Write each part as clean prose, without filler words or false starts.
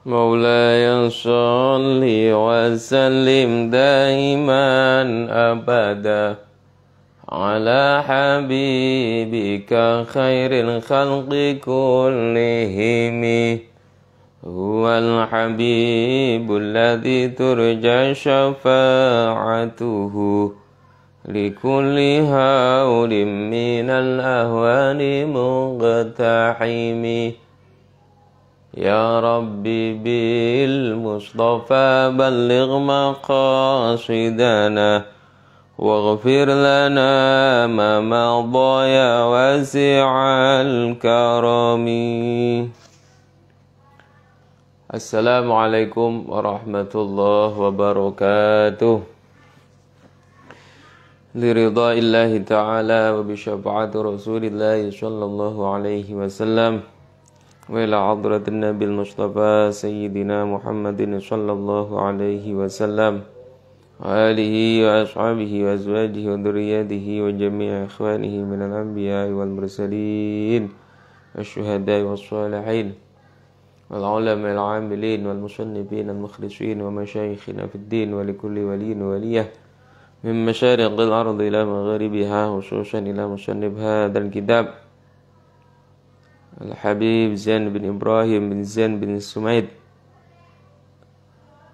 مولاي صل وسلم دائما أبدا على حبيبك خير الخلق كلهم هو الحبيب الذي ترجى شفاعته لكل هول من الأهوال مقتحم يا ربي بالمصطفى بلغ مقاصدنا واغفر لنا ما مضى يا واسع الكرم. Assalamualaikum warahmatullahi wabarakatuh. Liridaillahi ta'ala wa bisyafaati rasulillahi sallallahu alaihi wasallam wa ila hadratin nabil mustafa sayyidina Muhammadin sallallahu alaihi wasallam wa alihi wa ashabihi wa azwajihi wa dhurriyyatihi wa jami'i ikhwanihi minal anbiya'i wal mursalin wasyuhada'i wassalihin wal ulama al amilin wal musannifin al mukhlisin wa masyayikhina fid din wa likulli waliyin wa waliyah min masyariqil ardi ila magharibiha khususan ila musannif hadzal kitab Al-Habib Zain bin Ibrahim bin Zain bin Sumaid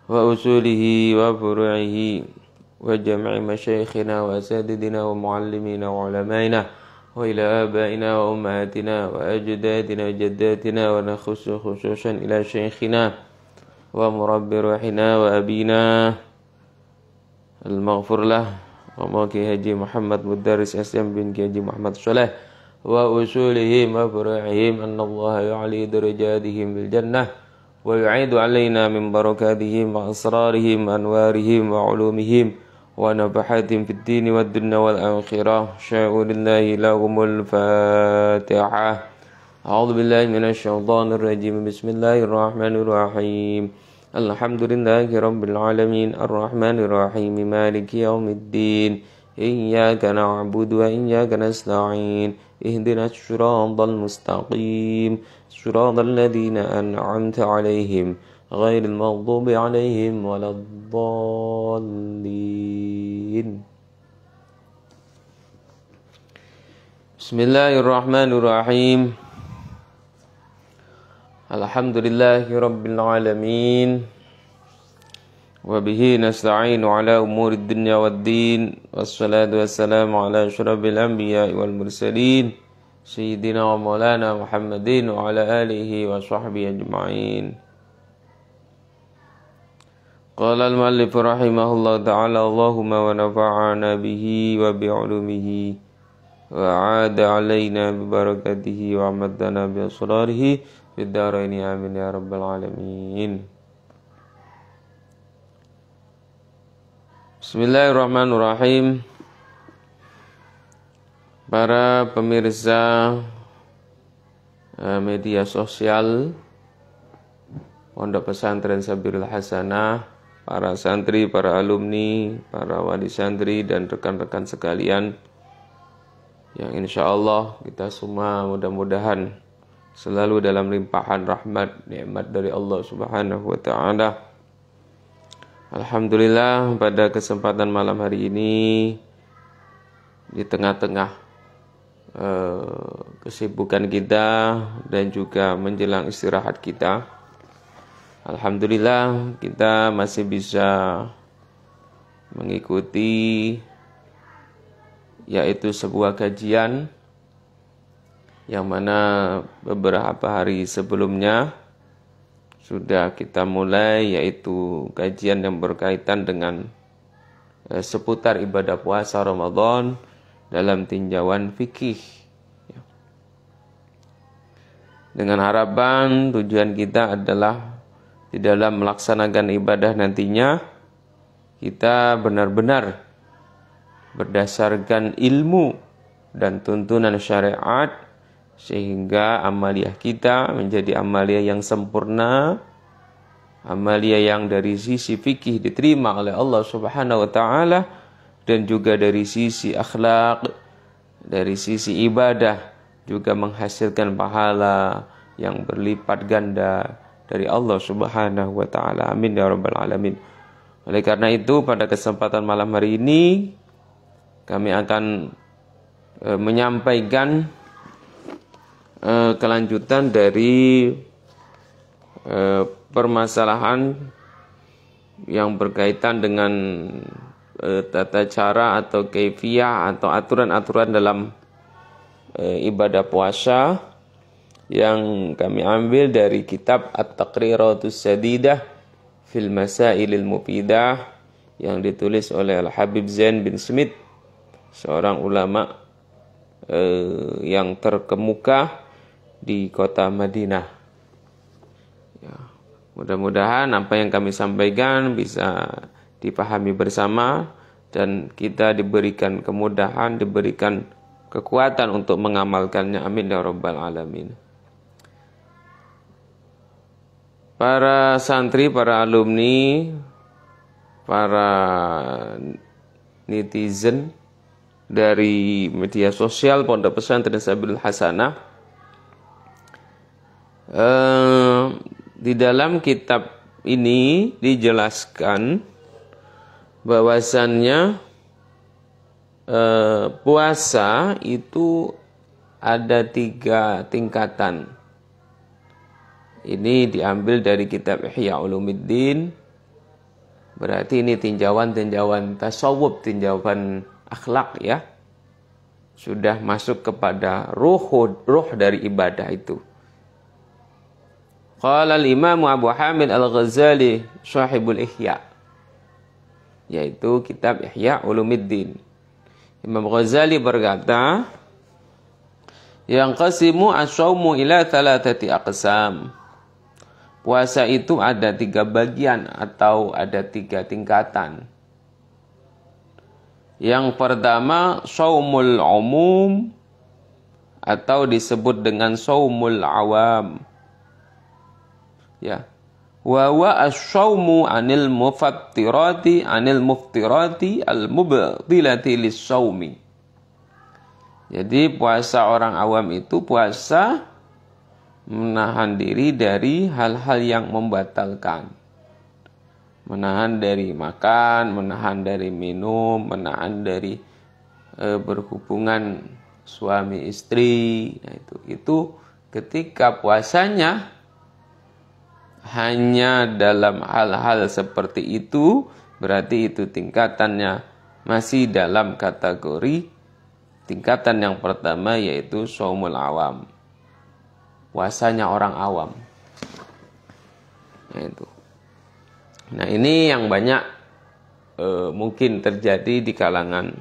wa usulihi wa furu'ihi wa jami'i masyayikhina wa asatidina wa muallimina wa ulamaina wa ila abaina wa ummahatina wa ajdadina wa jaddatina wa nakhussu khususan ila syayikhina wa murabbi ruhina wa abina al-maghfur lah wa maki Haji Muhammad Mudaris SM bin Haji Muhammad Saleh wa usulihim wa furu'ihim anna Allah yu'ali darajatihim bil jannah wa yu'idu alaina min barakatihim wa asrarihim wa anwarihim wa ulumihim wa nafahatihim fid din wad dunya wal akhirah. Sya'urillahi lahumul Fatihah. A'udzu billahi minasy syaithanir rajim. Bismillahirrahmanirrahim. Alhamdulillahi rabbil alamin arrahmanir rahim maliki yaumiddin. Iyyaka na'budu wa iyyaka nasta'in. اهدنا الصراط المستقيم صراط الذين أنعمت عليهم غير المغضوب عليهم ولا الضالين. بسم الله الرحمن الرحيم. الحمد لله رب العالمين وبه نستعين على أمور الدنيا والدين والصلاة والسلام على أشرف الأنبياء والمرسلين سيدنا ومولانا محمد وعلى آله وصحبه أجمعين. قال المؤلف رحمه الله تعالى اللهم ونفعنا به وبعلومه وعاد علينا ببركته وعمدنا بأسراره في الدارين آمين يا رب العالمين. Bismillahirrahmanirrahim. Para pemirsa media sosial Pondok Pesantren Sabirul Hasanah, para santri, para alumni, para wali santri dan rekan-rekan sekalian yang insya Allah kita semua mudah-mudahan selalu dalam limpahan rahmat nikmat dari Allah Subhanahu wa ta'ala. Alhamdulillah pada kesempatan malam hari ini di tengah-tengah kesibukan kita dan juga menjelang istirahat kita, alhamdulillah kita masih bisa mengikuti yaitu sebuah kajian yang mana beberapa hari sebelumnya sudah kita mulai, yaitu kajian yang berkaitan dengan seputar ibadah puasa Ramadan dalam tinjauan fikih. Dengan harapan tujuan kita adalah di dalam melaksanakan ibadah nantinya kita benar-benar berdasarkan ilmu dan tuntunan syariat, sehingga amaliyah kita menjadi amaliyah yang sempurna, amaliyah yang dari sisi fikih diterima oleh Allah Subhanahu wa ta'ala, dan juga dari sisi akhlak, dari sisi ibadah juga menghasilkan pahala yang berlipat ganda dari Allah Subhanahu wa taala. Amin ya rabbal alamin. Oleh karena itu pada kesempatan malam hari ini kami akan menyampaikan kelanjutan dari permasalahan yang berkaitan dengan tata cara atau kaifiyah atau aturan-aturan dalam ibadah puasa yang kami ambil dari kitab At-Taqriratus Sadidah fil Masailil Mufidah yang ditulis oleh Al-Habib Zain bin Smith, seorang ulama yang terkemuka di kota Madinah. Ya, mudah-mudahan apa yang kami sampaikan bisa dipahami bersama dan kita diberikan kemudahan, diberikan kekuatan untuk mengamalkannya. Amin ya rabbal alamin. Para santri, para alumni, para netizen dari media sosial Pondok Pesantren Sabilul Hasanah, di dalam kitab ini dijelaskan bahwasannya puasa itu ada 3 tingkatan. Ini diambil dari kitab Ihya Ulumuddin. Berarti ini tinjauan-tinjauan tasawuf, tinjauan akhlak ya. Sudah masuk kepada ruh dari ibadah itu. Qala al-Imam Abu Hamid Al-Ghazali Shahibul Ihya, yaitu kitab Ihya Ulumuddin. Imam Ghazali berkata, yang qasimu as-shaumu ila 3 aqsam. Puasa itu ada 3 bagian atau ada 3 tingkatan. Yang pertama shaumul umum atau disebut dengan shaumul awam. Ya. Wa huwa as-shaumu anil muftirati al-mubtilati lis-shaumi. Jadi puasa orang awam itu puasa menahan diri dari hal-hal yang membatalkan. Menahan dari makan, menahan dari minum, menahan dari berhubungan suami istri. Nah, itu ketika puasanya hanya dalam hal-hal seperti itu, berarti itu tingkatannya masih dalam kategori tingkatan yang pertama, yaitu shaumul awam. Puasanya orang awam. Nah, itu. Nah, ini yang banyak mungkin terjadi di kalangan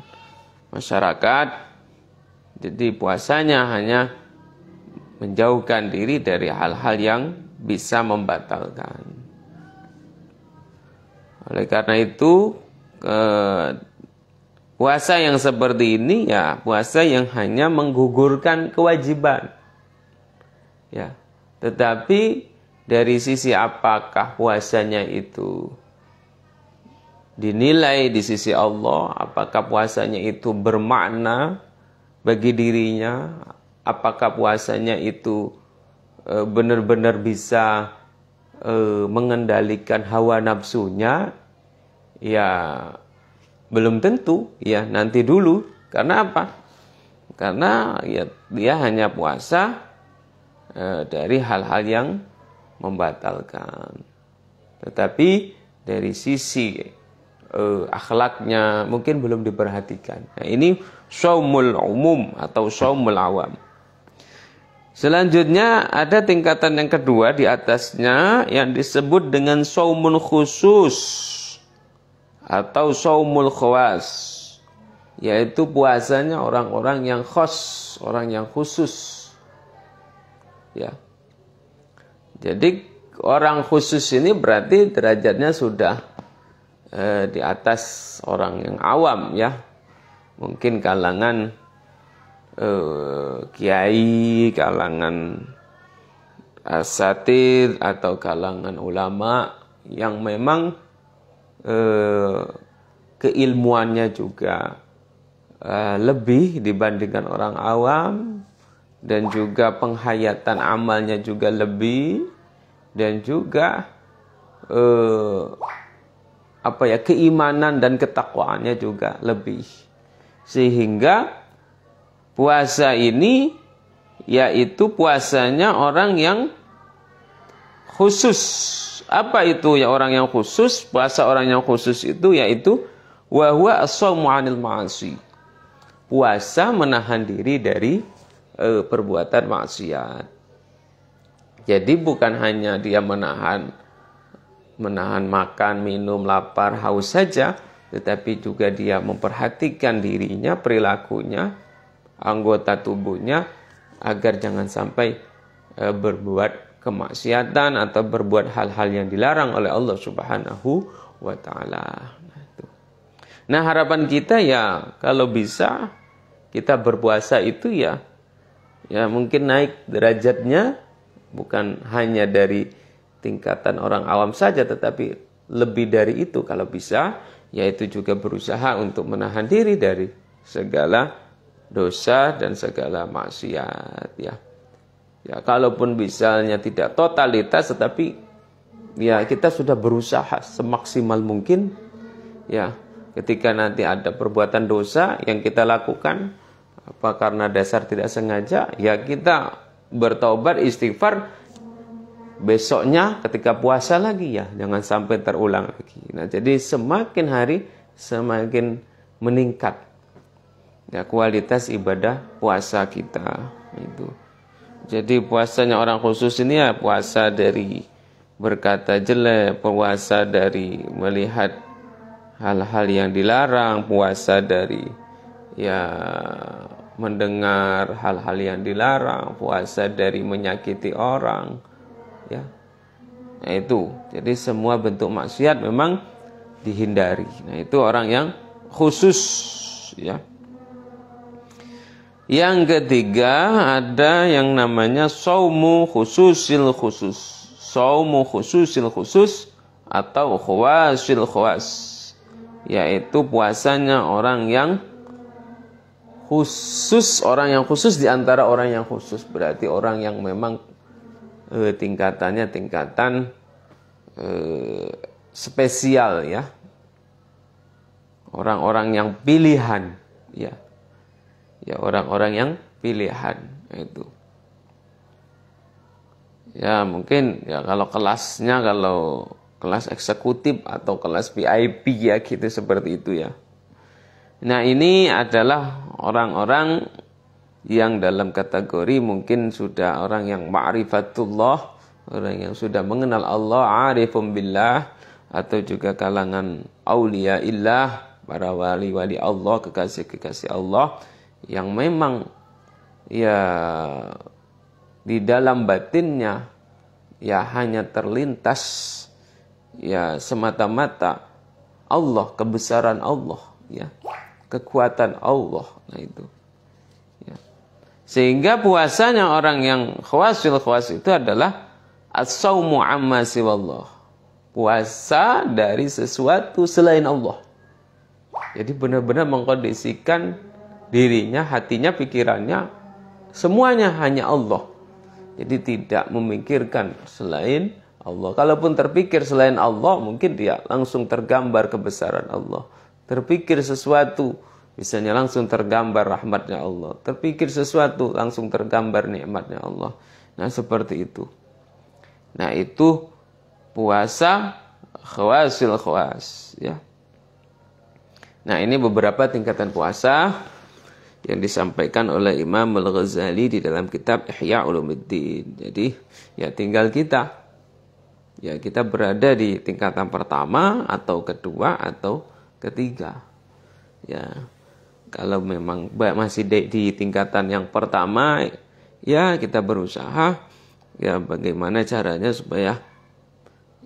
masyarakat. Jadi puasanya hanya menjauhkan diri dari hal-hal yang bisa membatalkan. Oleh karena itu, puasa yang seperti ini ya puasa yang hanya menggugurkan kewajiban. Ya, tetapi dari sisi apakah puasanya itu dinilai di sisi Allah, apakah puasanya itu bermakna bagi dirinya, apakah puasanya itu benar-benar bisa mengendalikan hawa nafsunya, ya belum tentu, ya nanti dulu. Karena apa? Karena ya dia hanya puasa dari hal-hal yang membatalkan. Tetapi dari sisi akhlaknya mungkin belum diperhatikan. Nah, ini shaumul umum atau shaumul awam. Selanjutnya ada tingkatan yang kedua di atasnya yang disebut dengan shaumul khusus atau shaumul khawas, yaitu puasanya orang-orang yang khos, orang yang khusus. Ya. Jadi orang khusus ini berarti derajatnya sudah di atas orang yang awam ya. Mungkin kalangan kiai, kalangan asatidz atau kalangan ulama yang memang keilmuannya juga lebih dibandingkan orang awam, dan juga penghayatan amalnya juga lebih, dan juga keimanan dan ketakwaannya juga lebih. Sehingga puasa ini yaitu puasanya orang yang khusus. Apa itu ya orang yang khusus? Puasa orang yang khusus itu yaitu wa huwa as-shaumu 'anil ma'asi. Puasa menahan diri dari perbuatan maksiat. Jadi bukan hanya dia menahan makan, minum, lapar, haus saja, tetapi juga dia memperhatikan dirinya, perilakunya, anggota tubuhnya agar jangan sampai berbuat kemaksiatan atau berbuat hal-hal yang dilarang oleh Allah Subhanahu wa taala. Nah, harapan kita ya kalau bisa kita berpuasa itu ya mungkin naik derajatnya bukan hanya dari tingkatan orang awam saja, tetapi lebih dari itu kalau bisa, yaitu juga berusaha untuk menahan diri dari segala dosa dan segala maksiat ya. Ya, kalaupun misalnya tidak totalitas, tetapi ya kita sudah berusaha semaksimal mungkin ya. Ketika nanti ada perbuatan dosa yang kita lakukan apa karena dasar tidak sengaja, ya kita bertaubat, istighfar, besoknya ketika puasa lagi ya jangan sampai terulang lagi. Nah, jadi semakin hari semakin meningkat ya kualitas ibadah puasa kita itu. Jadi puasanya orang khusus ini ya puasa dari berkata jelek, puasa dari melihat hal-hal yang dilarang, puasa dari ya mendengar hal-hal yang dilarang, puasa dari menyakiti orang ya. Nah, itu. Jadi semua bentuk maksiat memang dihindari. Nah, itu orang yang khusus ya. Yang ketiga ada yang namanya shaumu khususil khusus. Shaumu khususil khusus atau khawasil khawas, yaitu puasanya orang yang khusus, orang yang khusus di antara orang yang khusus. Berarti orang yang memang tingkatannya tingkatan spesial ya. Orang-orang yang pilihan ya. Ya, orang-orang yang pilihan itu. Ya, mungkin ya kalau kelasnya kalau kelas eksekutif atau kelas VIP ya gitu seperti itu ya. Nah, ini adalah orang-orang yang dalam kategori mungkin sudah orang yang ma'rifatullah, orang yang sudah mengenal Allah, arifum billah, atau juga kalangan auliyaillah, para wali-wali Allah, kekasih-kekasih Allah, yang memang ya di dalam batinnya ya hanya terlintas ya semata-mata Allah, kebesaran Allah ya, kekuatan Allah. Nah, itu ya. Sehingga puasanya orang yang khawasil khawas itu adalah as-saumu amma siwallah, puasa dari sesuatu selain Allah. Jadi benar-benar mengkondisikan dirinya, hatinya, pikirannya, semuanya hanya Allah. Jadi tidak memikirkan selain Allah. Kalaupun terpikir selain Allah, mungkin dia langsung tergambar kebesaran Allah. Terpikir sesuatu, misalnya langsung tergambar rahmatnya Allah. Terpikir sesuatu, langsung tergambar nikmatnya Allah. Nah, seperti itu. Nah, itu puasa khawasil khawas ya. Nah, ini beberapa tingkatan puasa yang disampaikan oleh Imam Al-Ghazali di dalam kitab Ihya Ulumuddin. Jadi ya tinggal kita berada di tingkatan pertama atau kedua atau ketiga ya. Kalau memang masih di tingkatan yang pertama ya kita berusaha ya bagaimana caranya supaya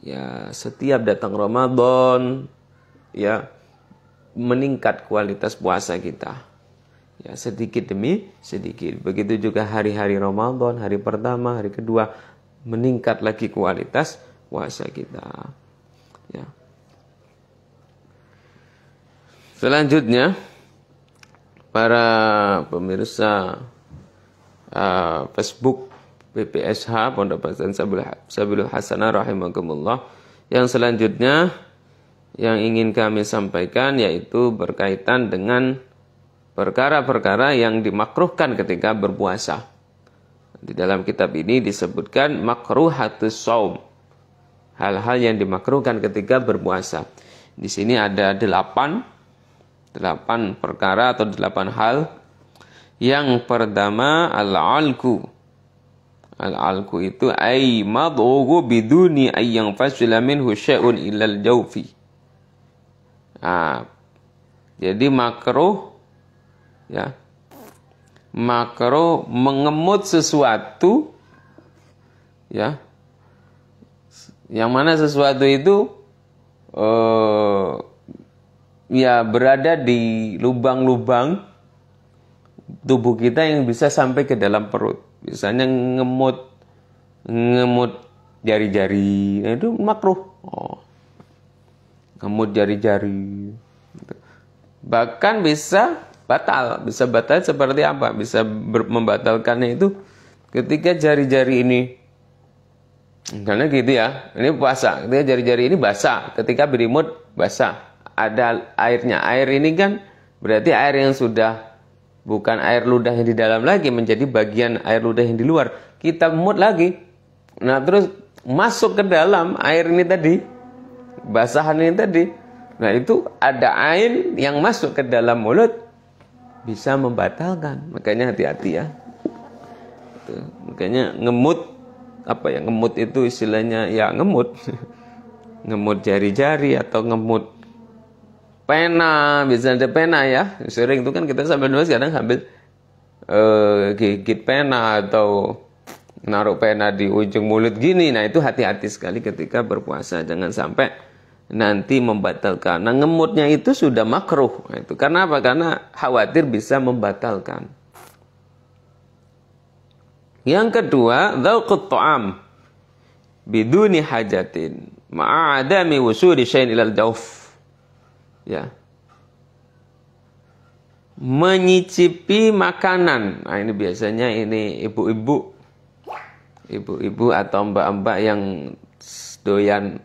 ya setiap datang Ramadan ya meningkat kualitas puasa kita. Ya, sedikit demi sedikit. Begitu juga hari-hari Ramadan, hari pertama, hari kedua, meningkat lagi kualitas puasa kita. Ya. Selanjutnya, para pemirsa Facebook BPSH Pondok Pesantren Sabilul Hasanah rahimakumullah. Yang selanjutnya yang ingin kami sampaikan yaitu berkaitan dengan perkara-perkara yang dimakruhkan ketika berpuasa. Di dalam kitab ini disebutkan makruhatus shaum. Hal-hal yang dimakruhkan ketika berpuasa. Di sini ada 8 perkara atau 8 hal. Yang pertama al-alku. Al-alku itu ay madughu biduni ay yanfasila minhu syai'un ilal jawfi. Jadi makruh ya. Makruh mengemut sesuatu ya. Yang mana sesuatu itu ya berada di lubang-lubang tubuh kita yang bisa sampai ke dalam perut. Misalnya ngemut jari-jari, nah itu makruh. Ngemut jari-jari. Bahkan bisa batal seperti apa? Bisa membatalkannya itu ketika jari-jari ini, karena gitu ya, ini puasa. Ketika jari-jari ini basah, ketika berimut basah, ada airnya. Air ini kan berarti air yang sudah bukan air ludah yang di dalam lagi, menjadi bagian air ludah yang di luar. Kita emut lagi. Nah, terus masuk ke dalam air ini tadi, basahan ini tadi. Nah, itu ada air yang masuk ke dalam mulut, bisa membatalkan. Makanya hati-hati ya. Tuh, makanya ngemut, ngemut itu istilahnya ya ngemut. Ngemut jari-jari atau ngemut pena, bisa ada pena ya. Sering itu kan kita sambil nulis kadang sambil gigit pena atau naruh pena di ujung mulut gini. Nah, itu hati-hati sekali ketika berpuasa, jangan sampai nanti membatalkan. Nah, ngemutnya itu sudah makruh. Nah, itu karena apa? Karena khawatir bisa membatalkan. Yang kedua, dzauqut ta'am biduni hajatin ma'adami wusuli syai'in ilal jawf. Ya, menyicipi makanan. Nah, ini biasanya ini ibu-ibu atau mbak-mbak yang doyan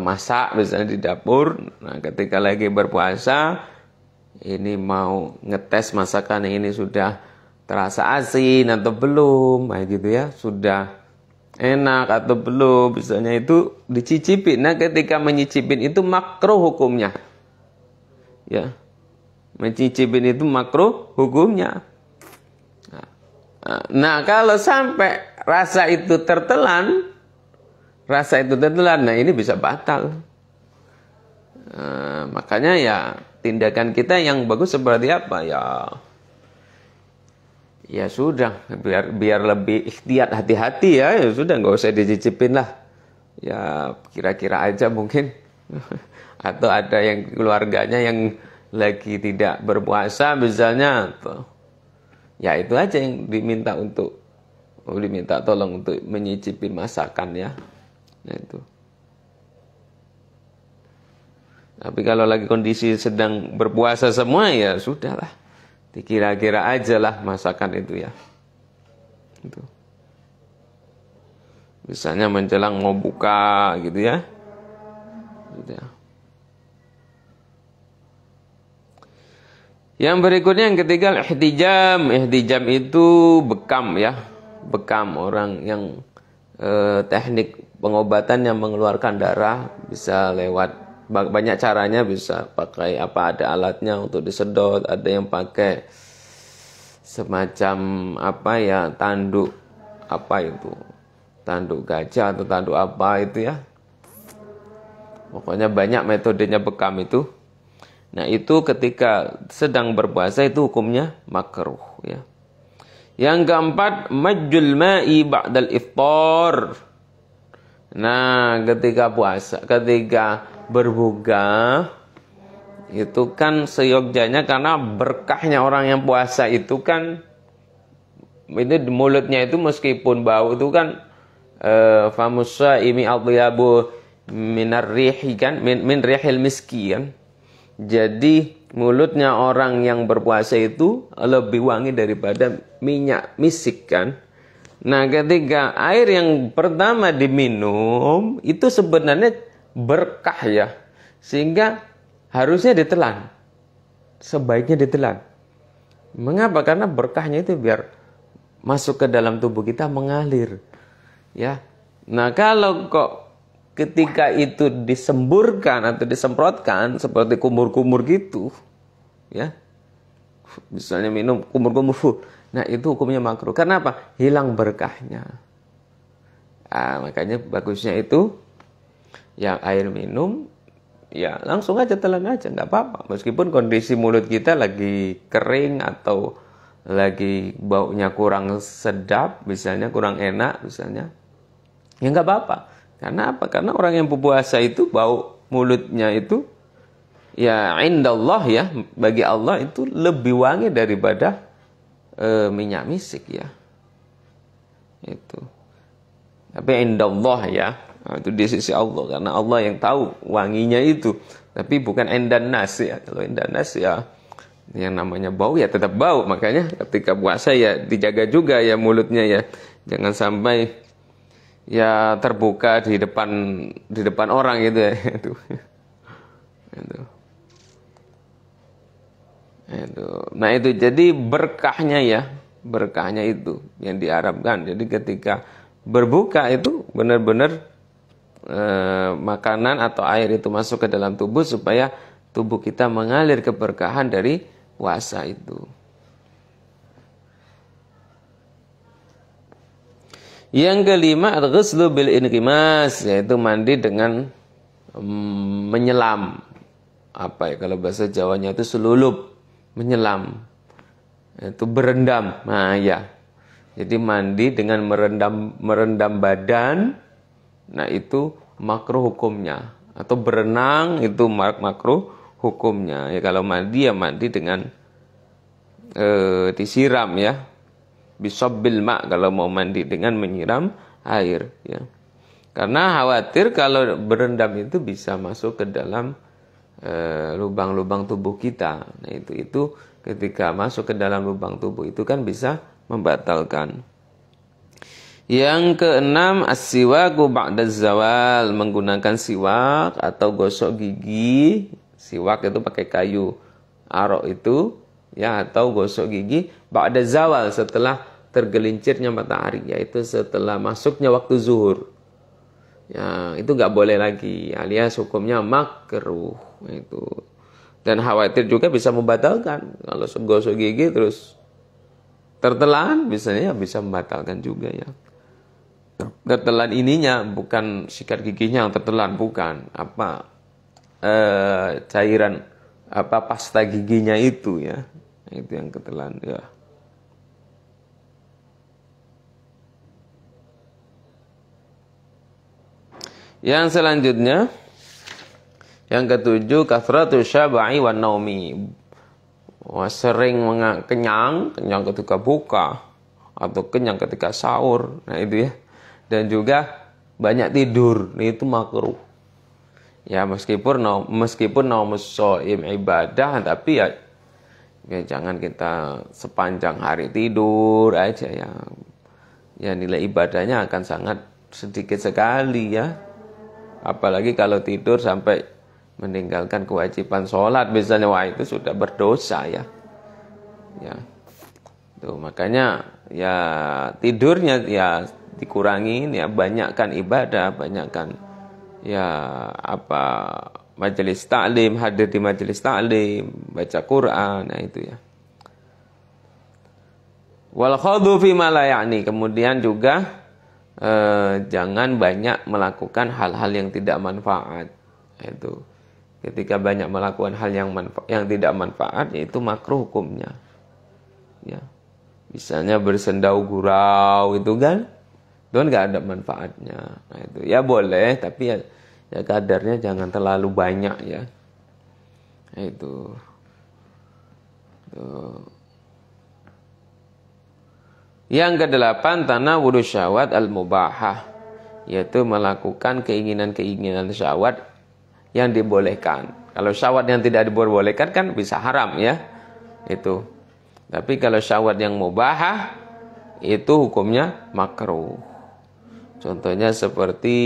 masak misalnya di dapur. Nah, ketika lagi berpuasa ini mau ngetes masakan ini sudah terasa asin atau belum, nah gitu ya, sudah enak atau belum, misalnya itu dicicipin. Nah, ketika menyicipin itu makruh hukumnya. Ya, mencicipin itu makruh hukumnya. Nah, kalau sampai rasa itu tertelan, nah ini bisa batal. Makanya ya tindakan kita yang bagus seperti apa ya sudah, biar lebih ikhtiyat, hati-hati ya sudah, nggak usah dicicipin lah. Ya kira-kira aja mungkin. Atau ada yang keluarganya yang lagi tidak berpuasa misalnya, ya itu aja yang diminta tolong untuk menyicipi masakan ya. Nah, itu. Tapi kalau lagi kondisi sedang berpuasa semua ya sudahlah, dikira-kira aja lah masakan itu ya. Itu. Misalnya menjelang mau buka gitu ya. Sudah. Yang berikutnya yang ketiga ihtijam. Ihtijam itu bekam ya. Bekam orang yang teknik pengobatan yang mengeluarkan darah bisa lewat banyak caranya, bisa pakai ada alatnya untuk disedot, ada yang pakai semacam tanduk tanduk gajah atau tanduk itu ya. Pokoknya banyak metodenya bekam itu. Nah, itu ketika sedang berpuasa itu hukumnya makruh ya. Yang keempat, majjul ma'i ba'dal iftar. Nah, ketika berbuka itu kan seyogyanya, karena berkahnya orang yang puasa itu kan ini di mulutnya itu meskipun bau itu kan famusa imi atyabu minar rihi kan min rihil miski kan. Jadi mulutnya orang yang berpuasa itu lebih wangi daripada minyak misik kan. Nah, ketika air yang pertama diminum itu sebenarnya berkah ya. Sehingga harusnya ditelan. Sebaiknya ditelan. Mengapa? Karena berkahnya itu biar masuk ke dalam tubuh kita mengalir. Ya. Nah, kalau kok ketika itu disemburkan atau disemprotkan seperti kumur-kumur gitu, ya. Misalnya minum kumur-kumur, nah itu hukumnya makruh. Karena apa? Hilang berkahnya. Makanya bagusnya itu yang air minum, ya langsung aja telan aja, nggak apa-apa. Meskipun kondisi mulut kita lagi kering atau lagi baunya kurang sedap, misalnya kurang enak, misalnya, ya nggak apa-apa. Karena apa? Karena orang yang berpuasa itu bau mulutnya itu ya indallah ya, bagi Allah itu lebih wangi daripada minyak misik ya. Itu. Tapi indallah ya, itu di sisi Allah karena Allah yang tahu wanginya itu. Tapi bukan endan nas ya. Kalau endan nas ya yang namanya bau ya tetap bau. Makanya ketika puasa ya dijaga juga ya mulutnya ya. Jangan sampai ya terbuka di depan orang gitu ya. Itu. Nah itu jadi berkahnya ya, berkahnya itu yang diharapkan. Jadi ketika berbuka itu benar-benar makanan atau air itu masuk ke dalam tubuh supaya tubuh kita mengalir keberkahan dari puasa itu. Yang kelima al-ghuslu bil inqimas, yaitu mandi dengan menyelam. Apa ya kalau bahasa Jawanya itu selulup, menyelam. Itu berendam. Nah ya. Jadi mandi dengan merendam badan. Nah itu makruh hukumnya. Atau berenang itu makruh hukumnya. Ya kalau mandi ya mandi dengan disiram ya. Bisabbil ma' kalau mau mandi dengan menyiram air ya. Karena khawatir kalau berendam itu bisa masuk ke dalam lubang-lubang tubuh kita. Nah itu ketika masuk ke dalam lubang tubuh itu kan bisa membatalkan. Yang keenam as-siwaku ba'da zawal, menggunakan siwak atau gosok gigi. Siwak itu pakai kayu arok itu ya, atau gosok gigi ba'da zawal, setelah tergelincirnya matahari, yaitu setelah masuknya waktu zuhur. Ya, itu nggak boleh lagi, alias hukumnya makruh itu. Dan khawatir juga bisa membatalkan. Kalau gosok gigi terus tertelan, misalnya bisa membatalkan juga ya. Tertelan ininya bukan sikat giginya yang tertelan, bukan. Apa cairan apa pasta giginya itu ya. Itu yang ketelan ya. Yang selanjutnya, yang ketujuh, kathratu syaba'i wan naumi. Sering kenyang ketika buka atau kenyang ketika sahur. Nah itu ya. Dan juga banyak tidur. Nah, itu makruh. Ya meskipun naumus shaim ibadah, tapi ya jangan kita sepanjang hari tidur aja ya. Ya nilai ibadahnya akan sangat sedikit sekali ya. Apalagi kalau tidur sampai meninggalkan kewajiban sholat misalnya, wah itu sudah berdosa ya. Ya. Tuh, makanya ya tidurnya ya dikurangin ya, banyakkan ibadah, banyakkan ya apa majelis taklim, hadir di majelis taklim, baca Quran, nah itu ya. Wal khadhu fi ma la ya'ni, kemudian juga jangan banyak melakukan hal-hal yang tidak manfaat. Itu ketika banyak melakukan hal yang tidak manfaat, yaitu makruh hukumnya. Ya, misalnya bersendau gurau itu kan nggak ada manfaatnya. Nah itu ya boleh, tapi ya kadarnya jangan terlalu banyak ya. Nah, itu. Tuh. Yang kedelapan, tanawwulu syahwat al-mubahah, yaitu melakukan keinginan-keinginan syahwat yang dibolehkan. Kalau syahwat yang tidak dibolehkan kan bisa haram ya. Itu. Tapi kalau syahwat yang mubahah itu hukumnya makruh. Contohnya seperti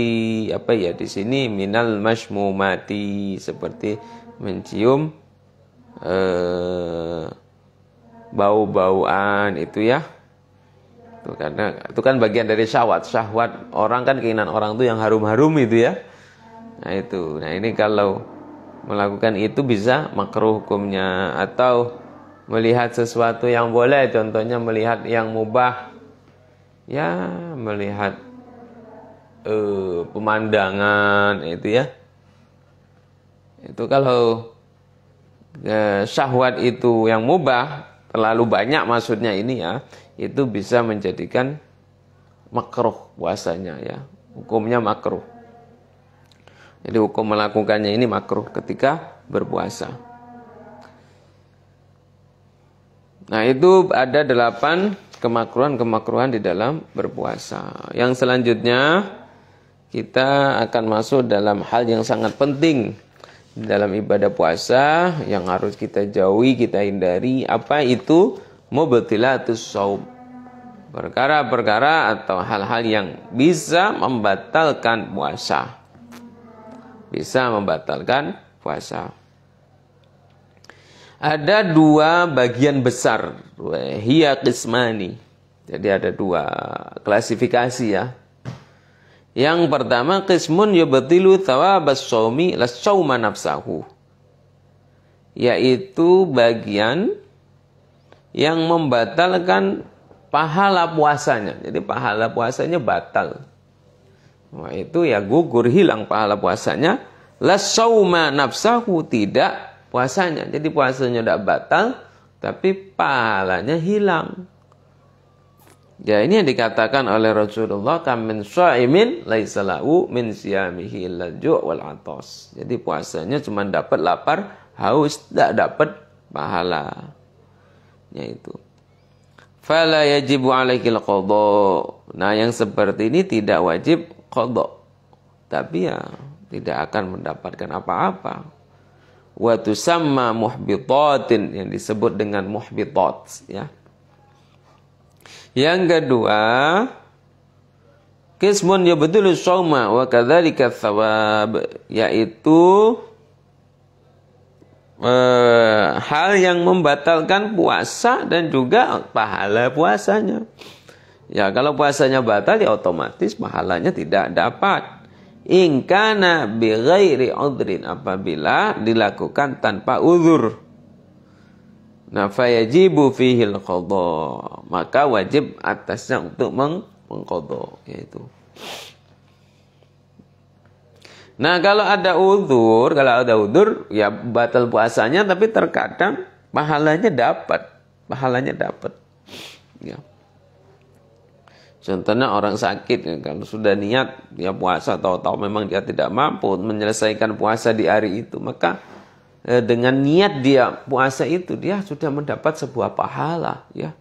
apa ya di sini minal mashmumati, seperti mencium bau-bauan itu ya. Itu karena itu kan bagian dari syahwat. Syahwat orang kan, keinginan orang itu yang harum-harum itu ya. Nah itu. Nah ini kalau melakukan itu bisa makruh hukumnya. Atau melihat sesuatu yang boleh, contohnya melihat yang mubah. Ya, melihat pemandangan itu ya. Itu kalau syahwat itu yang mubah terlalu banyak, maksudnya ini ya, itu bisa menjadikan makruh puasanya ya. Hukumnya makruh. Jadi hukum melakukannya ini makruh ketika berpuasa. Nah, itu ada 8 kemakruhan-kemakruhan di dalam berpuasa. Yang selanjutnya kita akan masuk dalam hal yang sangat penting dalam ibadah puasa yang harus kita jauhi, kita hindari. Apa itu? Mubtilatus shaum. Perkara-perkara atau hal-hal yang bisa membatalkan puasa. Bisa membatalkan puasa. Ada 2 bagian besar. Hiya qismani. Jadi ada 2 klasifikasi ya. Yang pertama, qismun yubtilu thawabas shaumi las-shauma nafsahu. Yaitu bagian yang membatalkan pahala puasanya. Jadi pahala puasanya batal. Wah, itu ya gugur, hilang pahala puasanya. Las-shauma nafsahu, tidak puasanya. Jadi puasanya tidak batal, tapi pahalanya hilang. Ya, ini yang dikatakan oleh Rasulullah, kam min shaimin laisa lahu min siyamihi illa ju' wal 'atas. Jadi puasanya cuma dapat lapar, haus, tidak dapat pahala. Yaitu fala yajibu alaikil qadha. Nah, yang seperti ini tidak wajib qadha. Tapi ya tidak akan mendapatkan apa-apa. Wa tusamma muhbitatin, yang disebut dengan muhbitat ya. Yang kedua, qismun yabdulu shauma wa kadzalika tsawab, yaitu hal yang membatalkan puasa dan juga pahala puasanya. Ya, kalau puasanya batal ya otomatis pahalanya tidak dapat. In kana bi ghairi udhrin, apabila dilakukan tanpa uzur. Nah, fayajibu fihil qadha, maka wajib atasnya untuk mengqadha, yaitu. Nah, kalau ada uzur ya batal puasanya, tapi terkadang pahalanya dapat. Ya. Contohnya orang sakit ya, kalau sudah niat dia puasa, tahu-tahu memang dia tidak mampu menyelesaikan puasa di hari itu, maka dengan niat dia puasa itu dia sudah mendapat sebuah pahala ya.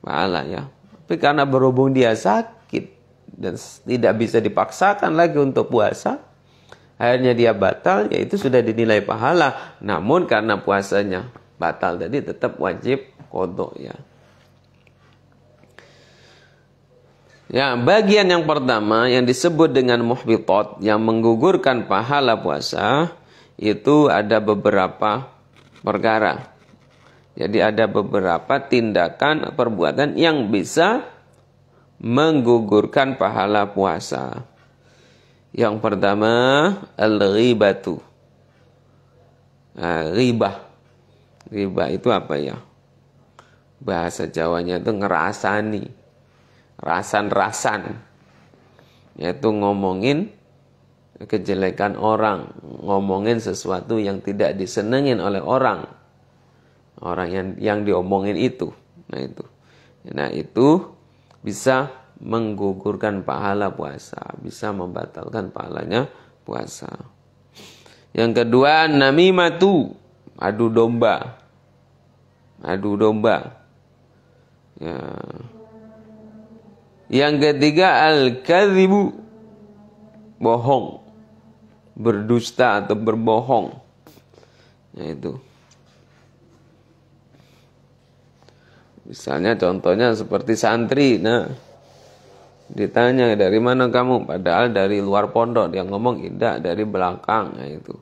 Pahala ya. Tapi karena berhubung dia sakit dan tidak bisa dipaksakan lagi untuk puasa, akhirnya dia batal, yaitu sudah dinilai pahala. Namun karena puasanya batal tadi tetap wajib qadha ya. Ya, bagian yang pertama yang disebut dengan muhbitat, yang menggugurkan pahala puasa, itu ada beberapa perkara. Jadi ada beberapa tindakan, perbuatan yang bisa menggugurkan pahala puasa. Yang pertama, al-ghibatu. Nah, ghibah. Ghibah itu apa ya? Bahasa Jawanya itu ngerasani. Rasan-rasan. Yaitu ngomongin kejelekan orang, ngomongin sesuatu yang tidak disenengin oleh orang yang diomongin itu. Nah itu bisa menggugurkan pahala puasa, bisa membatalkan pahalanya puasa. Yang kedua, namimatu, adu domba. Ya. Yang ketiga, al-kadzibu, bohong, berdusta atau berbohong. Nah, itu. Misalnya contohnya seperti santri, nah ditanya dari mana kamu, padahal dari luar pondok, dia ngomong tidak, dari belakang, nah itu.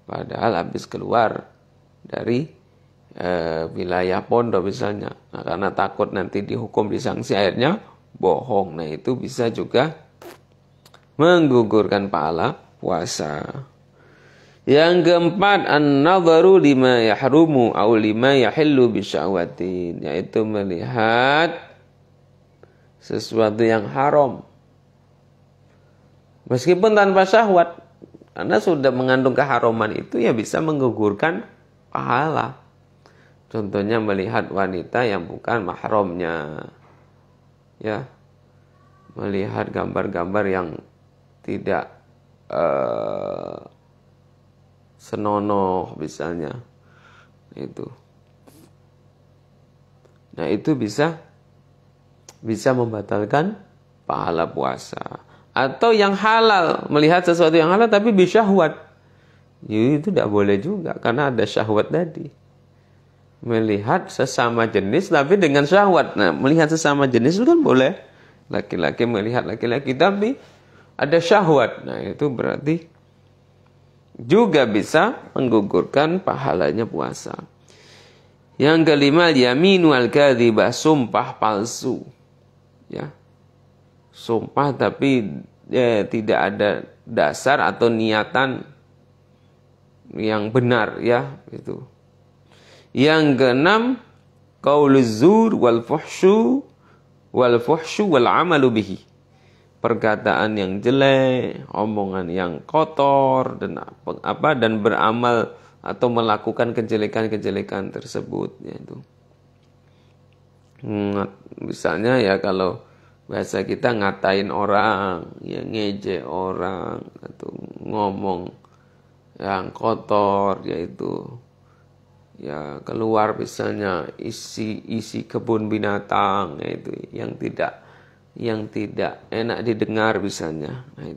Padahal habis keluar dari wilayah pondok misalnya, nah, karena takut nanti dihukum disanksi, akhirnya bohong. Nah itu bisa juga menggugurkan pahala puasa. Yang keempat, an-nadharu lima yahrumu aw lima yahillu bisyahwatin, yaitu melihat sesuatu yang haram meskipun tanpa syahwat, karena sudah mengandung keharaman itu ya bisa menggugurkan pahala. Contohnya melihat wanita yang bukan mahramnya, ya, melihat gambar-gambar yang tidak senonoh misalnya, itu. Nah itu bisa membatalkan pahala puasa. Atau yang halal, melihat sesuatu yang halal tapi bisyahwat, itu tidak boleh juga karena ada syahwat tadi. Melihat sesama jenis tapi dengan syahwat. Nah melihat sesama jenis itu kan boleh, laki-laki melihat laki-laki tapi ada syahwat, nah itu berarti juga bisa menggugurkan pahalanya puasa. Yang kelima, yaminu al-kadzibah, sumpah palsu. Ya. Sumpah tapi tidak ada dasar atau niatan yang benar, ya, itu. Yang keenam, qauluz zur wal fuhsyu wal amalu bihi. Perkataan yang jelek, omongan yang kotor dan beramal atau melakukan kejelekan-kejelekan tersebut, yaitu misalnya ya kalau bahasa kita ngatain orang, ya ngejek orang atau ngomong yang kotor, yaitu ya keluar misalnya isi kebun binatang, yaitu yang tidak enak didengar misalnya. Nah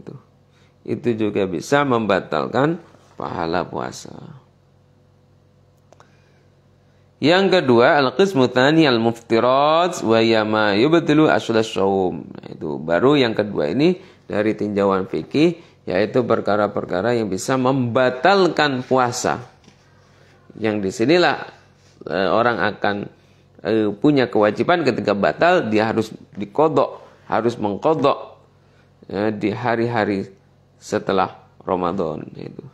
itu juga bisa membatalkan pahala puasa. Yang kedua, al-qismu tsani al-muftirat wa yama yubtilu asl as-shaum. Nah itu baru yang kedua ini dari tinjauan fikih, yaitu perkara-perkara yang bisa membatalkan puasa. Yang disinilah orang akan punya kewajiban ketika batal, dia harus diqadha, harus mengqadha di hari-hari setelah Ramadan itu.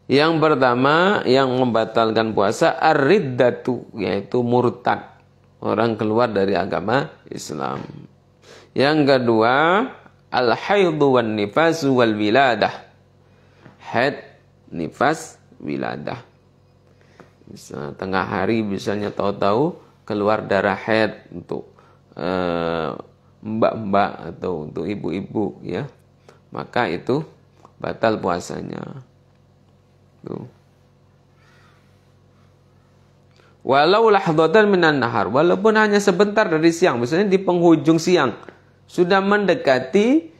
Yang pertama yang membatalkan puasa ar-riddatu, yaitu murtad, orang keluar dari agama Islam. Yang kedua al-haidhu wan nifasu wal wiladah, haid, nifas, wiladah. Misalnya tengah hari misalnya tahu-tahu keluar darah haid untuk mbak-mbak atau untuk ibu-ibu, ya, maka itu batal puasanya. Tuh. Walau lahdatan minan nahar, walaupun hanya sebentar dari siang, misalnya di penghujung siang sudah mendekati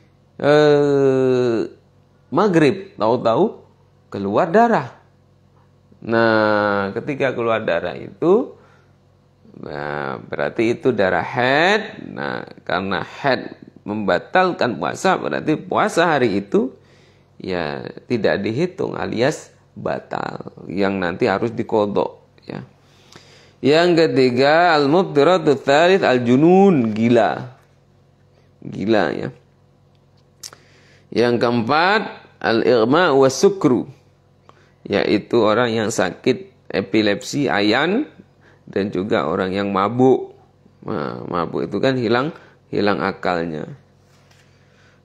maghrib, tahu-tahu keluar darah. Nah, ketika keluar darah itu, nah, berarti itu darah haid. Nah, karena haid membatalkan puasa, berarti puasa hari itu ya tidak dihitung alias batal, yang nanti harus diqadha, ya. Yang ketiga, al-mubtiratu tsalits al-junun, gila. Gila, ya. Yang keempat, al-ighma wa sukru, yaitu orang yang sakit epilepsi, ayan, dan juga orang yang mabuk. Nah, mabuk itu kan hilang akalnya.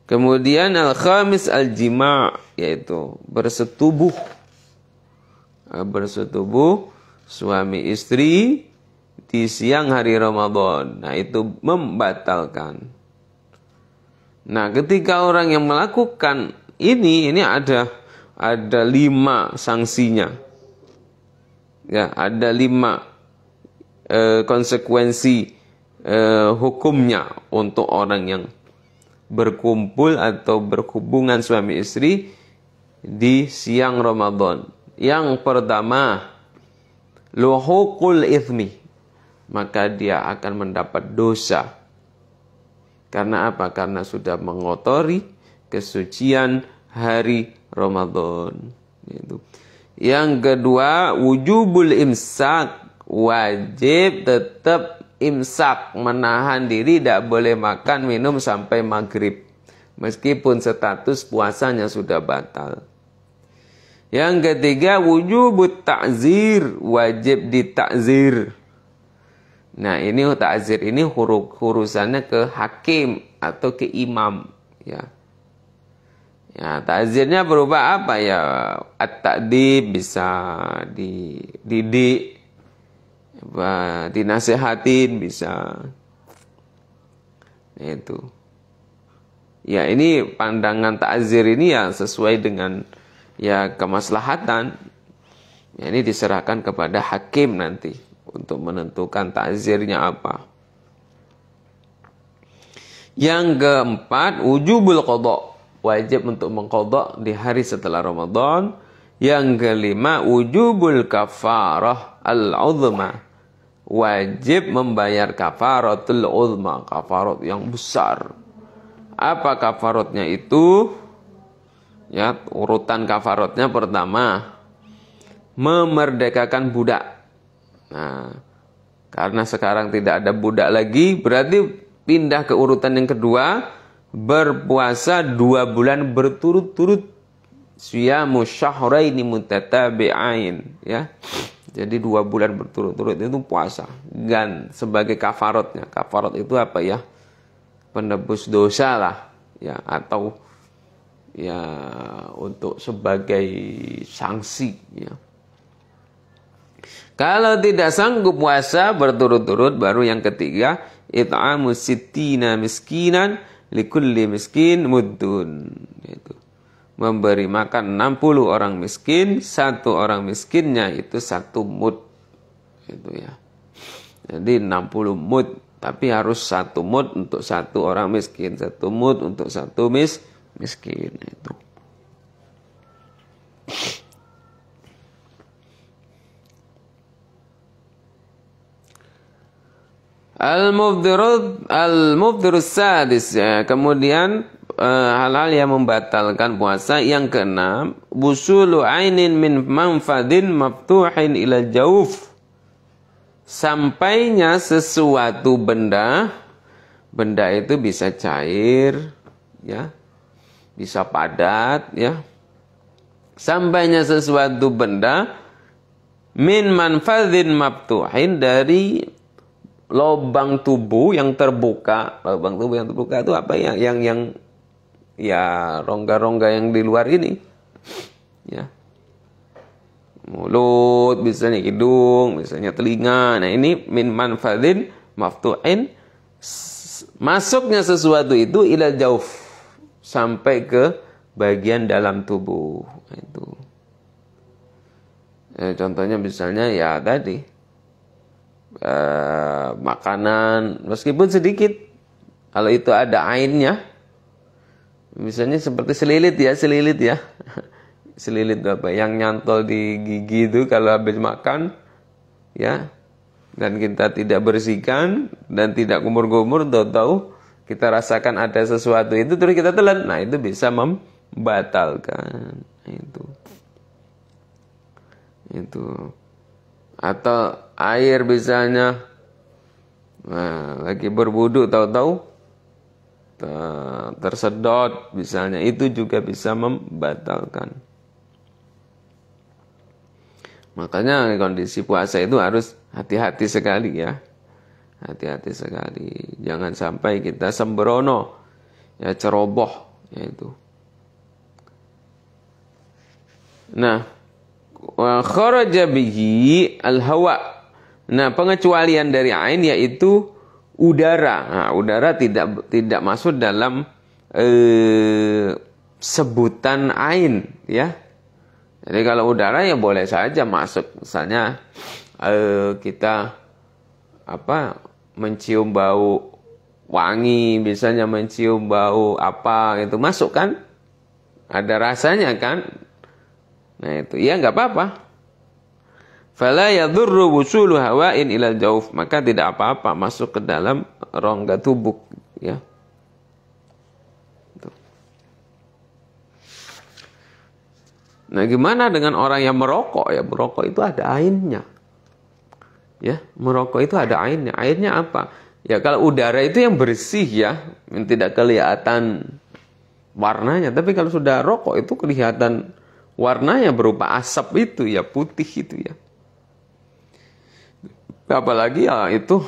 Kemudian al-khamis al-jima', yaitu bersetubuh suami istri di siang hari Ramadan. Nah, itu membatalkan. Nah, ketika orang yang melakukan ini ada 5 sanksinya. Ya, ada 5 konsekuensi hukumnya untuk orang yang berkumpul atau berhubungan suami istri di siang Ramadan. Yang pertama, luhuqul ithmi, maka dia akan mendapat dosa. Karena apa? Karena sudah mengotori kesucian hari Ramadan. Itu. Yang kedua, wujubul imsak, wajib tetap imsak, menahan diri, tidak boleh makan minum sampai maghrib, meskipun status puasanya sudah batal. Yang ketiga, wujubut ta'zir, wajib ditakzir. Nah, ini ta'zir ini urusannya ke hakim atau ke imam, ya. Ya, ta'zirnya berupa apa ya? At-ta'dib, bisa dididik, dinasihatin bisa. Itu. Ya, ini pandangan ta'zir ini ya sesuai dengan ya kemaslahatan. Ya, ini diserahkan kepada hakim nanti untuk menentukan ta'zirnya apa. Yang keempat, wujubul qadha, wajib untuk mengqadha di hari setelah Ramadan. Yang kelima, wujubul kafarah al-uzma, wajib membayar kafaratul uzma, kafarat yang besar. Apa kafaratnya itu? Ya, urutan kafaratnya pertama, memerdekakan budak. Nah, karena sekarang tidak ada budak lagi, berarti pindah ke urutan yang kedua, berpuasa 2 bulan berturut-turut, siyamu syahraini mutatabi'ain, ya. Jadi 2 bulan berturut-turut itu puasa. Dan sebagai kafaratnya, kafarat itu apa ya? Penebus dosa lah, ya, atau ya untuk sebagai sanksi, ya. Kalau tidak sanggup puasa berturut-turut, baru yang ketiga, it'amu sittina miskinan likulli miskin muddun. Itu. Memberi makan 60 orang miskin, 1 orang miskinnya itu 1 mud. Itu ya. Jadi 60 mud, tapi harus 1 mud untuk 1 orang miskin, 1 mud untuk 1 miskin. Itu. Al-mufdirus sadis, ya. Kemudian hal-hal yang membatalkan puasa. Yang keenam, busulu ainin min manfadin maftuhin ila jauf, sampainya sesuatu benda itu bisa cair, ya, bisa padat, ya. Sampainya sesuatu benda min manfadin maftuhin, dari lubang tubuh yang terbuka. Lubang tubuh yang terbuka itu apa ya? Yang ya rongga-rongga yang di luar ini, ya, mulut, misalnya hidung, misalnya telinga. Nah, ini min manfadin maftuhin, masuknya sesuatu itu ila jauf, sampai ke bagian dalam tubuh. Itu contohnya misalnya ya tadi, makanan meskipun sedikit, kalau itu ada ainnya, misalnya seperti selilit ya selilit apa yang nyantol di gigi itu kalau habis makan, ya, dan kita tidak bersihkan dan tidak kumur-kumur, tahu-tahu kita rasakan ada sesuatu itu terus kita telan, nah itu bisa membatalkan. Itu atau air misalnya, nah, lagi berwudu tahu-tahu tersedot misalnya, itu juga bisa membatalkan. Makanya kondisi puasa itu harus hati-hati sekali, ya, hati-hati sekali, jangan sampai kita sembrono, ya, ceroboh, ya itu. Nah, wa kharaja bihi al-hawa. Nah, pengecualian dari ain yaitu udara. Nah, udara tidak masuk dalam sebutan ain, ya. Jadi kalau udara ya boleh saja masuk. Misalnya kita mencium bau wangi, misalnya mencium bau apa, itu masuk kan? Ada rasanya kan? Nah itu, ya nggak apa-apa. Fala yadurru wusulu hawain ilal jauf, maka tidak apa-apa masuk ke dalam rongga tubuh, ya. Nah, gimana dengan orang yang merokok? Ya, merokok itu ada ainnya. Ya, merokok itu ada ainnya. Ainnya apa? Ya, kalau udara itu yang bersih ya, yang tidak kelihatan warnanya. Tapi kalau sudah rokok itu kelihatan warnanya berupa asap itu ya, putih itu ya. Apalagi ya itu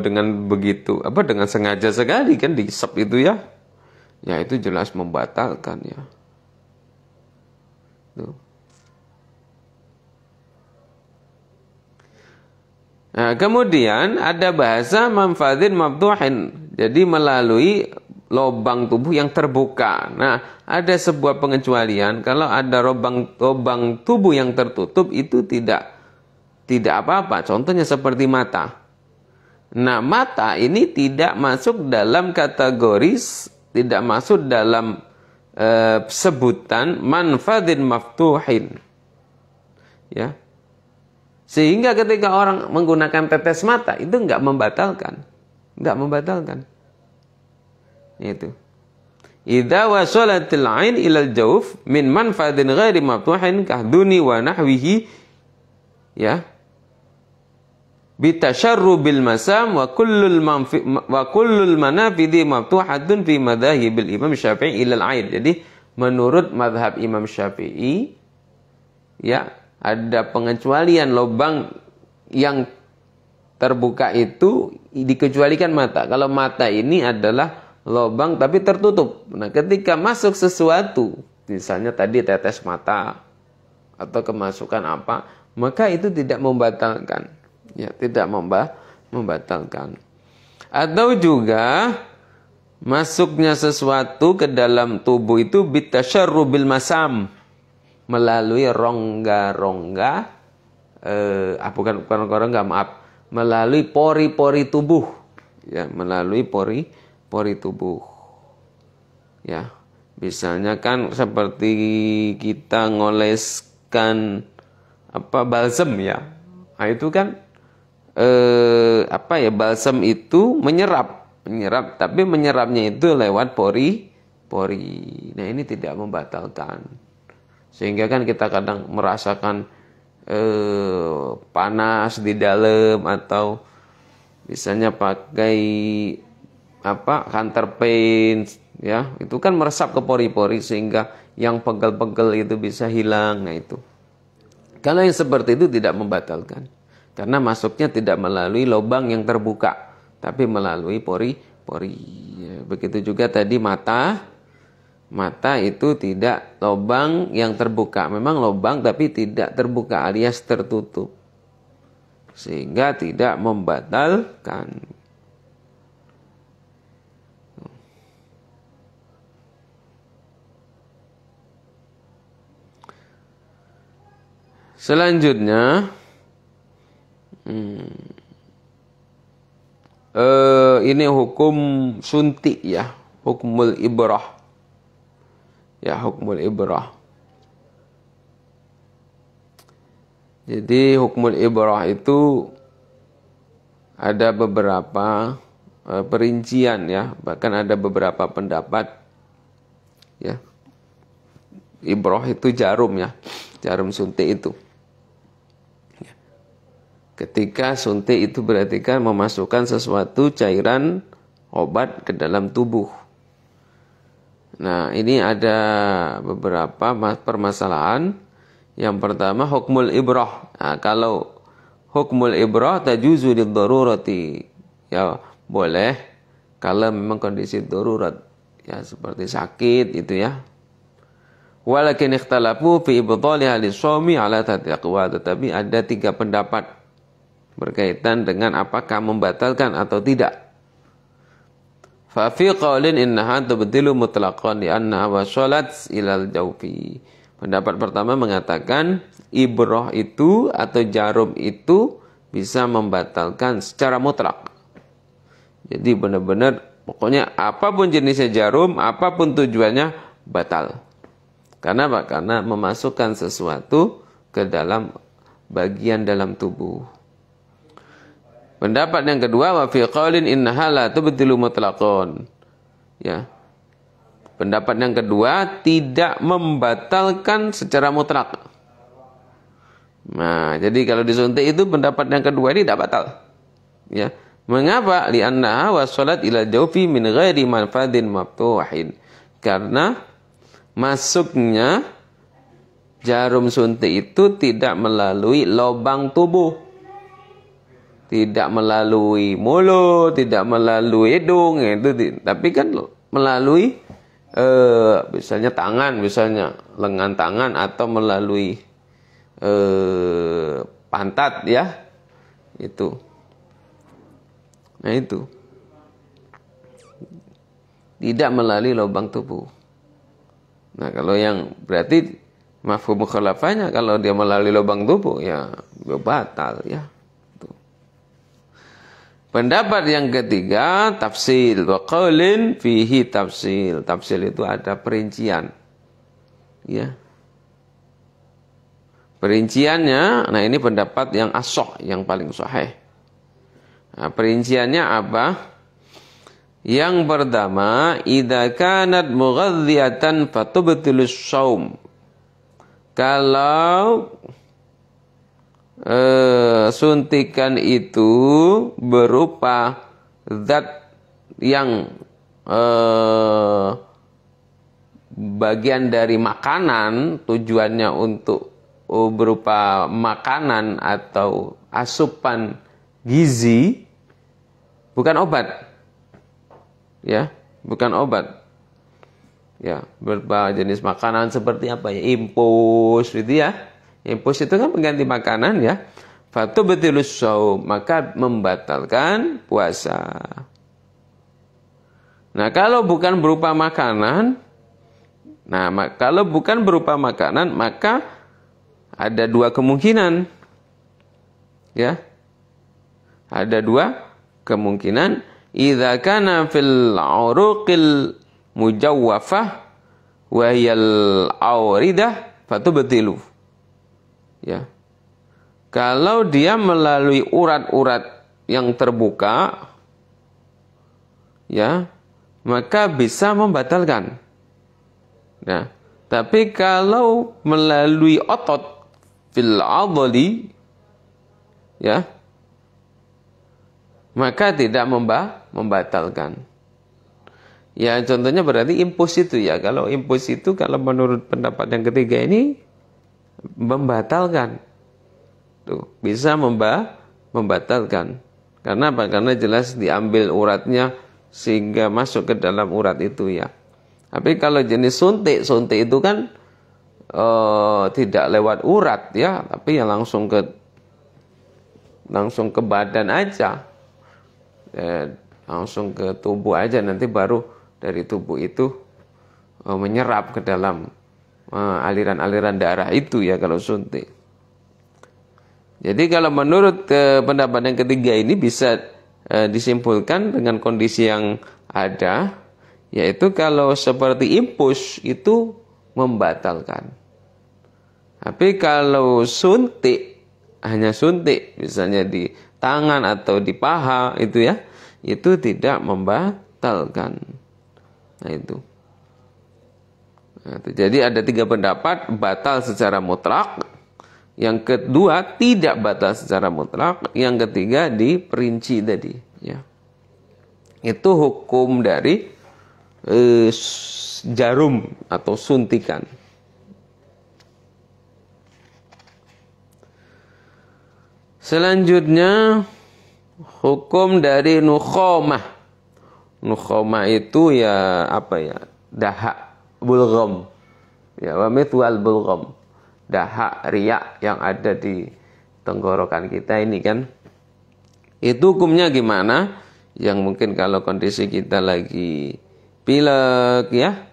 dengan begitu, dengan sengaja sekali kan dihisap itu ya. Ya, itu jelas membatalkan ya. Tuh. Nah, kemudian ada bahasa manfadhin maftuhin. Jadi melalui lubang tubuh yang terbuka. Nah, ada sebuah pengecualian kalau ada lubang tubuh yang tertutup itu tidak apa-apa. Contohnya seperti mata. Nah, mata ini tidak masuk dalam kategori, tidak masuk dalam sebutan manfadhin maftuhin. Ya. Sehingga ketika orang menggunakan tetes mata itu enggak membatalkan. Itu. Idza wasalatil ain ilal jauf min manfadhin ghairi maftuhin kahduni wa nahwihi, ya. Bitasharrubil masam wa kullul manafidhi maftuhatun fi madhahibil Imam Syafi'i ilal ain. Jadi menurut madhab Imam Syafi'i, ya, ada pengecualian lubang yang terbuka itu dikecualikan mata. Kalau mata ini adalah lubang tapi tertutup. Nah, ketika masuk sesuatu, misalnya tadi tetes mata atau kemasukan apa, maka itu tidak membatalkan. Ya, tidak membatalkan. Atau juga masuknya sesuatu ke dalam tubuh itu bitasyarrubil masam, melalui rongga-rongga, bukan rongga, maaf, melalui pori-pori tubuh, ya, melalui pori tubuh, ya, misalnya kan seperti kita ngoleskan balsem ya, nah itu kan balsem itu menyerap, tapi menyerapnya itu lewat pori. Nah, ini tidak membatalkan. Sehingga kan kita kadang merasakan panas di dalam, atau misalnya pakai hunter paint ya, itu kan meresap ke pori-pori sehingga yang pegel-pegel itu bisa hilang. Nah, itu. Kalau yang seperti itu tidak membatalkan. Karena masuknya tidak melalui lubang yang terbuka, tapi melalui pori-pori. Ya, begitu juga tadi mata. Mata itu tidak lubang yang terbuka. Memang lubang tapi tidak terbuka alias tertutup. Sehingga tidak membatalkan. Selanjutnya ini hukum suntik ya, hukmul ibrah. Ya, hukmul ibrah. Jadi hukmul ibrah itu ada beberapa perincian ya, bahkan ada beberapa pendapat ya. Ibrah itu jarum ya, jarum suntik itu. Ketika suntik itu berarti kan memasukkan sesuatu cairan obat ke dalam tubuh. Nah, ini ada beberapa permasalahan. Yang pertama hukmul ibrah. Nah, kalau hukmul ibrah tajuzu lid-darurati. Ya, boleh kalau memang kondisi darurat. Ya, seperti sakit itu ya. Walakin ikhtalafu fi ibtaliha lis-shaumi ala taqwa. Tetapi ada 3 pendapat berkaitan dengan apakah membatalkan atau tidak. Fa fi qaulin innaha tubtilu mutlaqan li annaha wasalat ilal jawfi. Pendapat pertama mengatakan ibrah itu atau jarum itu bisa membatalkan secara mutlak. Jadi benar-benar pokoknya apapun jenisnya jarum, apapun tujuannya batal. Karena apa? Karena memasukkan sesuatu ke dalam bagian dalam tubuh. Pendapat yang kedua, wa fi qaulin innaha la tubtilu mutlaqan. Ya. Pendapat yang kedua, tidak membatalkan secara mutlak. Nah, jadi kalau disuntik itu pendapat yang kedua ini tidak batal. Ya. Mengapa? Li'annaha wasalat ila jawfi min ghairi manfadin maftuhin. Karena masuknya jarum suntik itu tidak melalui lubang tubuh. Tidak melalui mulut, tidak melalui hidung, itu tapi kan melalui misalnya tangan, misalnya lengan tangan, atau melalui pantat, ya, itu. Nah, itu tidak melalui lubang tubuh. Nah, kalau yang berarti mafhum mukhalafahnya, kalau dia melalui lubang tubuh, ya batal, ya. Pendapat yang ketiga, tafsil. Wa qaulin fihi tafsil. Tafsil itu ada perincian. Ya. Perinciannya, nah ini pendapat yang as-shah, yang paling sahih. Nah, perinciannya apa? Yang pertama, idza kanat mughadhdhiyatan fatubtilus shaum. Kalau suntikan itu berupa zat yang bagian dari makanan, tujuannya untuk berupa makanan atau asupan gizi, bukan obat, ya, bukan obat, ya, berupa jenis makanan seperti apa ya, infus, gitu ya. Infus itu kan pengganti makanan, ya. Fatubtilus shaum, maka membatalkan puasa. Nah, kalau bukan berupa makanan, kalau bukan berupa makanan, maka ada dua kemungkinan. Ya. Ada dua kemungkinan. Idza kana fil uruqil mujawwafah wa hiyal auridah fatubtilu. Ya. Kalau dia melalui urat-urat yang terbuka, ya, maka bisa membatalkan. Nah, tapi kalau melalui otot fil adli, ya, maka tidak membatalkan. Ya, contohnya berarti impus itu, ya. Kalau impus itu, kalau menurut pendapat yang ketiga ini membatalkan. Tuh, bisa membatalkan. Karena apa? Karena jelas diambil uratnya sehingga masuk ke dalam urat itu, ya. Tapi kalau jenis suntik itu kan tidak lewat urat, ya, tapi ya langsung ke badan aja. Langsung ke tubuh aja, nanti baru dari tubuh itu menyerap ke dalam aliran-aliran darah itu, ya, kalau suntik. Jadi kalau menurut pendapat yang ketiga ini bisa disimpulkan dengan kondisi yang ada, yaitu kalau seperti infus itu membatalkan. Tapi kalau suntik, hanya suntik, misalnya di tangan atau di paha itu, ya, itu tidak membatalkan. Nah, itu. Nah, itu. Jadi ada 3 pendapat, batal secara mutlak. Yang kedua tidak batal secara mutlak. Yang ketiga diperinci tadi, ya. Itu hukum dari jarum atau suntikan. Selanjutnya hukum dari nukhamah. Nukhamah itu, ya, apa ya? Dahak bulgham. Ya, wa mithwal bulgham. Dahak riak yang ada di tenggorokan kita ini kan. Itu hukumnya gimana? Yang mungkin kalau kondisi kita lagi pilek, ya.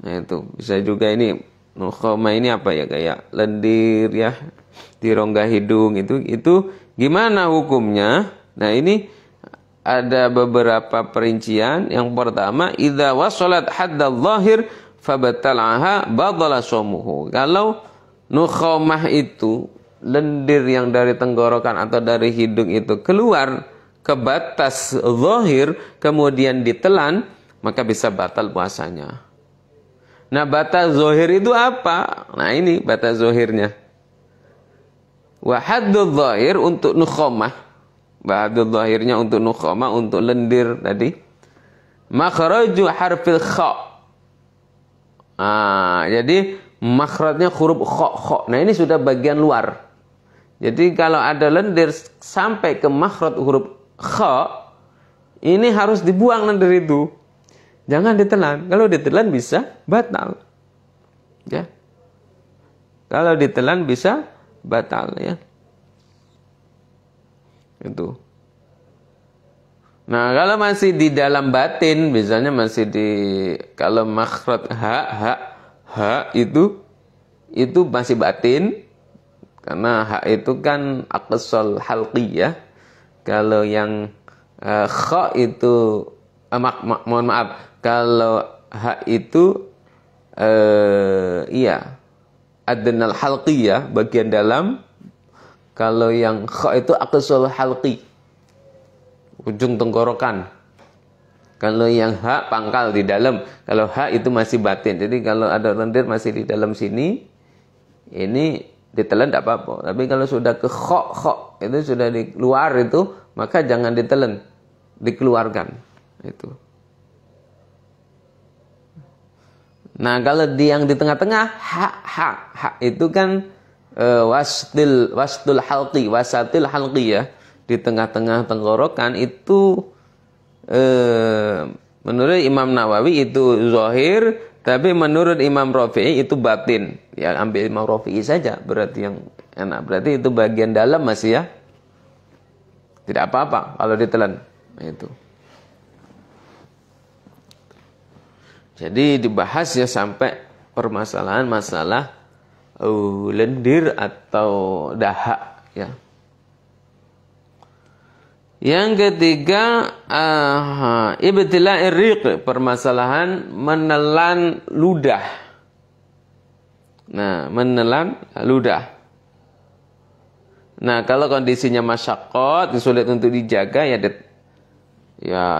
Nah, itu bisa juga ini nukhamah ini apa ya, kayak lendir, ya, di rongga hidung itu gimana hukumnya? Nah, ini ada beberapa perincian. Yang pertama, idza wasalat haddadz zahir fabatalaha badala shaumuhu. Kalau nukhamah itu lendir yang dari tenggorokan atau dari hidung itu keluar ke batas zahir kemudian ditelan, maka bisa batal puasanya. Nah, batas zahir itu apa? Nah, ini batas zahirnya. Wa haddul zahir untuk nukhamah. Haddul zahirnya untuk nukhamah, untuk lendir tadi. Makhraju harfil kha. Jadi makhrajnya huruf kha. Nah, ini sudah bagian luar. Jadi kalau ada lendir sampai ke makhraj huruf kha, ini harus dibuang lendir itu. Jangan ditelan. Kalau ditelan bisa batal. Ya. Kalau ditelan bisa batal, ya. Itu. Nah, kalau masih di dalam batin, misalnya masih di, kalau makhraj ha itu masih batin, karena ha itu kan aqsal halqi, ya. Kalau yang kha itu mohon maaf, kalau ha itu adnal halqi, ya, bagian dalam. Kalau yang kha itu aqsal halqi, ujung tenggorokan. Kalau yang ha pangkal di dalam. Kalau ha itu masih batin. Jadi kalau ada lendir masih di dalam sini, ini ditelan tidak apa-apa. Tapi kalau sudah ke kha itu sudah di luar itu, maka jangan ditelan, dikeluarkan. Itu. Nah, kalau yang di tengah-tengah ha itu kan wasatil halqi, ya, di tengah-tengah tenggorokan itu menurut Imam Nawawi itu zahir, tapi menurut Imam Rafi'i itu batin. Ya, ambil Imam Rafi'i saja berarti yang enak. Berarti itu bagian dalam masih, ya. Tidak apa-apa kalau ditelan. Itu. Jadi dibahas, ya, sampai permasalahan masalah lendir atau dahak, ya. Yang ketiga, ibtila'ir riq, permasalahan menelan ludah. Nah, menelan ludah. Nah, kalau kondisinya masyaqqat, sulit untuk dijaga, ya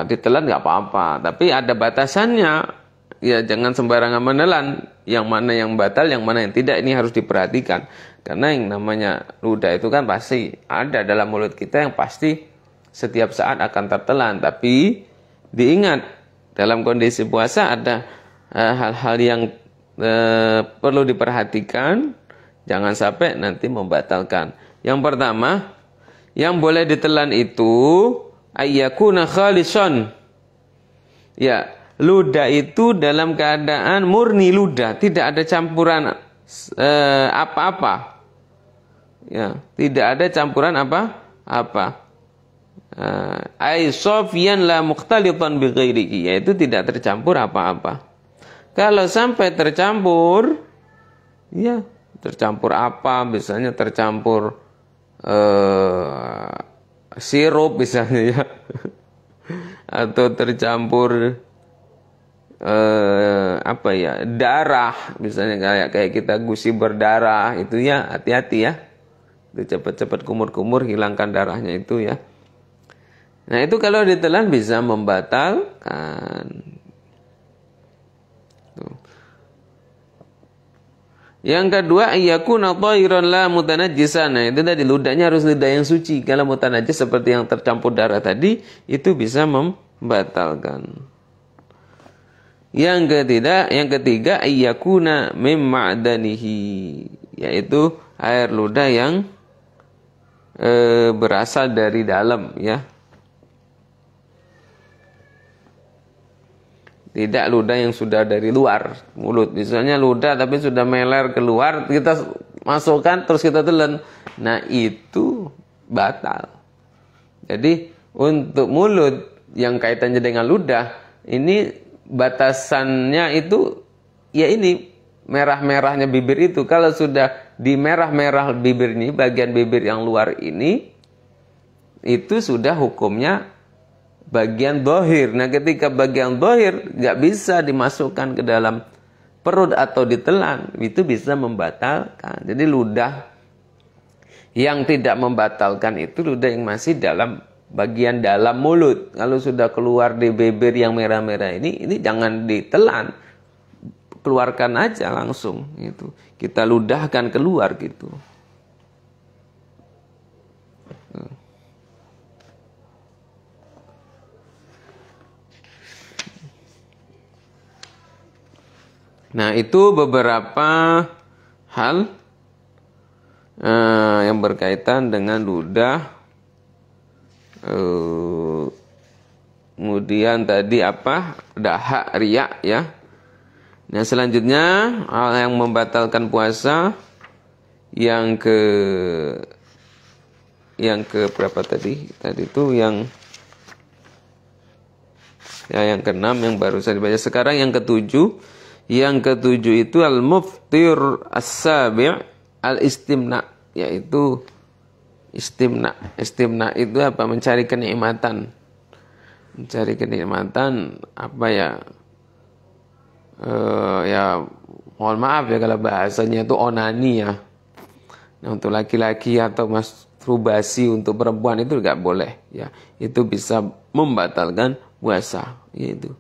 ditelan nggak apa-apa. Tapi ada batasannya. Ya, jangan sembarangan menelan. Yang mana yang batal, yang mana yang tidak, ini harus diperhatikan. Karena yang namanya ludah itu kan pasti ada dalam mulut kita, yang pasti setiap saat akan tertelan. Tapi diingat, dalam kondisi puasa ada hal-hal yang perlu diperhatikan. Jangan sampai nanti membatalkan. Yang pertama, yang boleh ditelan itu ayyakuna khalisan. Ya, ludah itu dalam keadaan murni ludah, tidak ada campuran apa-apa. Ya, tidak ada campuran apa-apa. Ai safyan la mukhtalitan bi ghairihi, yaitu tidak tercampur apa-apa. Kalau sampai tercampur, ya, tercampur apa? Misalnya tercampur sirup misalnya, ya. Atau tercampur darah, misalnya kayak kita gusi berdarah, itu, ya, hati-hati, ya. Itu cepat-cepat kumur-kumur, hilangkan darahnya itu, ya. Nah, itu kalau ditelan bisa membatalkan. Tuh. Yang kedua, iyakuna tahiran la mutanajjisan. Nah, itu tadi ludahnya harus ludah yang suci. Kalau mutanajjis seperti yang tercampur darah tadi, itu bisa membatalkan. Yang ketiga iyakuna mim ma'danihi, yaitu air ludah yang berasal dari dalam, ya. Tidak ludah yang sudah dari luar mulut. Misalnya ludah tapi sudah meler keluar, kita masukkan terus kita telan. Nah, itu batal. Jadi untuk mulut yang kaitannya dengan ludah, ini batasannya itu, ya, ini merah-merahnya bibir itu. Kalau sudah di merah-merah bibir ini, bagian bibir yang luar ini, itu sudah hukumnya bagian dohir. Nah, ketika bagian dohir nggak bisa dimasukkan ke dalam perut atau ditelan, itu bisa membatalkan. Jadi ludah Yang tidak membatalkan itu ludah yang masih dalam bagian dalam mulut. Kalau sudah keluar di bibir yang merah-merah ini jangan ditelan. Keluarkan aja langsung gitu. Kita ludahkan keluar gitu. Nah, itu beberapa hal yang berkaitan dengan ludah. Kemudian tadi apa? Dahak, riak ya. Nah, selanjutnya hal yang membatalkan puasa yang ke berapa tadi? Tadi itu yang keenam yang barusan dibaca. Sekarang yang ketujuh. Yang ketujuh itu al-muftir as-sabi' al-istimna, yaitu istimna. Istimna itu apa? Mencari kenikmatan. Mencari kenikmatan apa ya? Ya mohon maaf ya kalau bahasanya itu onani ya. Nah, untuk laki-laki atau masturbasi untuk perempuan itu enggak boleh ya. Itu bisa membatalkan puasa, yaitu.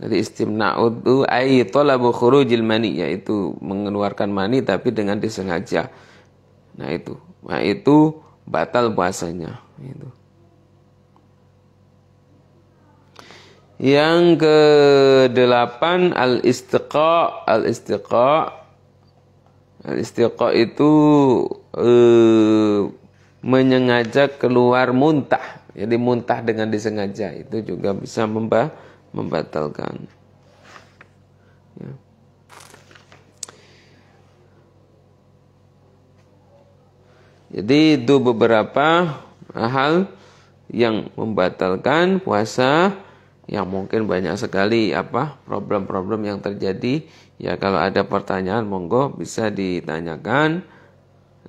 Jadi istimna'u itu ai talabu khurujil mani, yaitu mengeluarkan mani tapi dengan disengaja. Nah itu batal puasanya itu. Yang ke-8 al-istiqa. Al-istiqa itu menyengaja keluar muntah. Jadi muntah dengan disengaja itu juga bisa membatalkan. Ya. Jadi itu beberapa hal yang membatalkan puasa, yang mungkin banyak sekali problem-problem yang terjadi. Ya, kalau ada pertanyaan monggo bisa ditanyakan,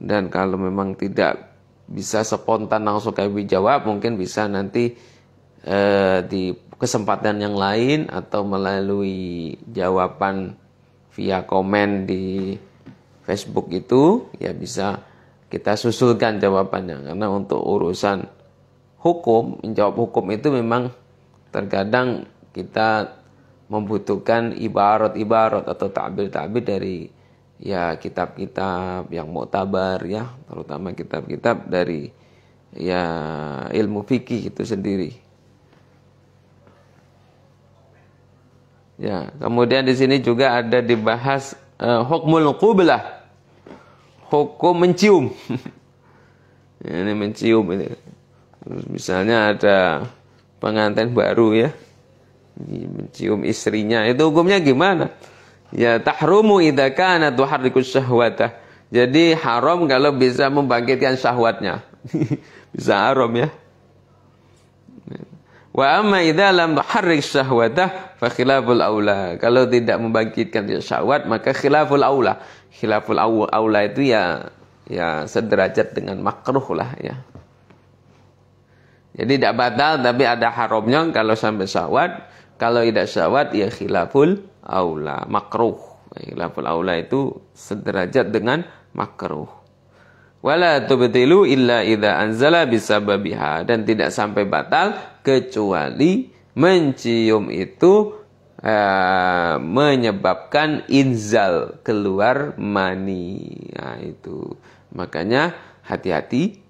dan kalau memang tidak bisa spontan langsung kami jawab, mungkin bisa nanti di kesempatan yang lain atau melalui jawaban via komen di Facebook itu ya bisa kita susulkan jawabannya. Karena untuk urusan hukum, menjawab hukum itu memang terkadang kita membutuhkan ibarat-ibarat atau ta'bir-ta'bir dari ya kitab-kitab yang muktabar ya, terutama kitab-kitab dari ya ilmu fikih itu sendiri. Ya, kemudian di sini juga ada dibahas hukmul qublah, hukum mencium. Ini mencium ini. Terus misalnya ada pengantin baru ya, mencium istrinya, itu hukumnya gimana? Ya tahrumu idza kana tuharrikus syahwatah. Jadi haram kalau bisa membangkitkan syahwatnya. Bisa haram ya. Wa amma idza lam tuharrik syahwatah fa khilaful aula. Kalau tidak membangkitkan syahwat maka khilaful aula. Khilaful aula itu ya sederajat dengan makruh lah ya. Jadi tidak batal tapi ada haramnya kalau sampai syahwat. Kalau tidak syahwat ya khilaful aula, makruh. Khilaful aula itu sederajat dengan makruh. Wala tubtilu illa idza anzala bisababiha, dan tidak sampai batal kecuali mencium itu menyebabkan inzal, keluar mani. Nah, itu makanya hati-hati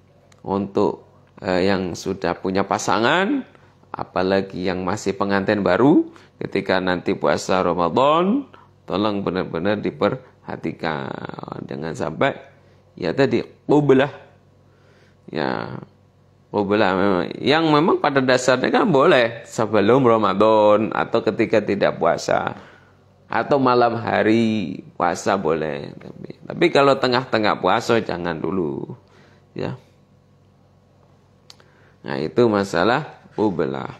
untuk yang sudah punya pasangan, apalagi yang masih pengantin baru, ketika nanti puasa Ramadan, tolong benar-benar diperhatikan. Jangan sampai ya tadi qublah. Ya, qublah yang memang pada dasarnya kan boleh sebelum Ramadan atau ketika tidak puasa atau malam hari puasa boleh. Tapi kalau tengah-tengah puasa jangan dulu. Ya. Nah, itu masalah qublah.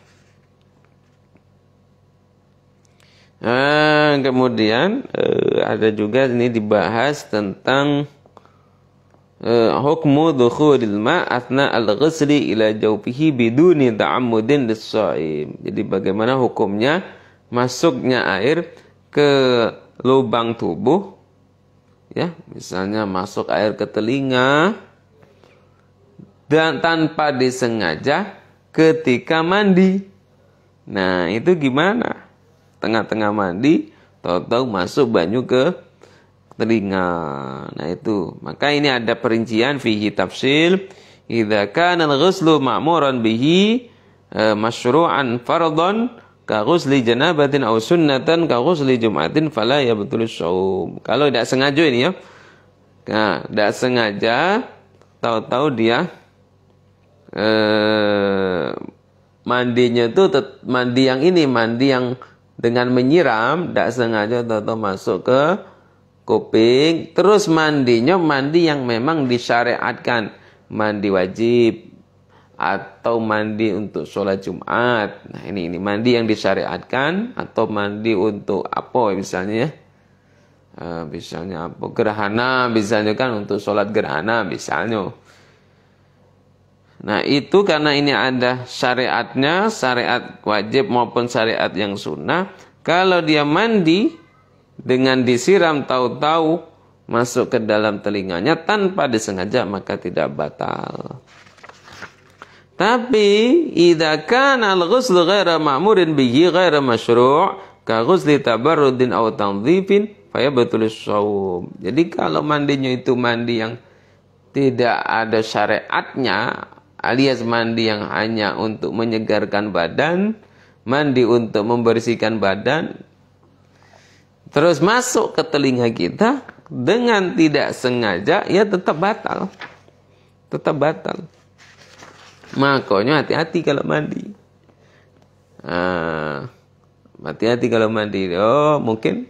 Kemudian ada juga ini dibahas tentang hukmu dukhulil ma' athna al-ghusli ila jawfihi biduni ta'ammudin lis-sha'im. Jadi bagaimana hukumnya masuknya air ke lubang tubuh Ya, misalnya masuk air ke telinga dan tanpa disengaja ketika mandi. Nah, itu gimana? Tengah-tengah mandi, tahu-tahu masuk banyu ke telinga. Nah, itu. Maka ini ada perincian fihi tafsil. Idza kana al-ghuslu ma'muran bihi masyru'an fardhan ka ghusli janabatin aw sunnatan ka ghusli jum'atin fala yabtulu shaum. Kalau tidak sengaja ini ya. Nah, tidak sengaja tahu-tahu dia mandinya itu mandi yang ini, mandi yang dengan menyiram, tidak sengaja tahu-tahu masuk ke kuping, terus mandinya mandi yang memang disyariatkan, mandi wajib atau mandi untuk sholat Jumat. Nah, ini mandi yang disyariatkan atau mandi untuk apa misalnya ya? Misalnya apa? Gerhana, misalnya kan untuk sholat gerhana misalnya. Nah, itu karena ini ada syariatnya, syariat wajib maupun syariat yang sunnah. Kalau dia mandi dengan disiram tahu-tahu masuk ke dalam telinganya tanpa disengaja, maka tidak batal. Tapi idza kana al-ghuslu ghaira ma'murin bihi ghaira masyru' ka ghusli tabarrudin aw tanzifin fa yabtulu shaum. Jadi kalau mandinya itu mandi yang tidak ada syariatnya, alias mandi yang hanya untuk menyegarkan badan, mandi untuk membersihkan badan, terus masuk ke telinga kita dengan tidak sengaja, ya tetap batal. Tetap batal. Makanya hati-hati kalau mandi. Hati-hati kalau mandi. Oh, mungkin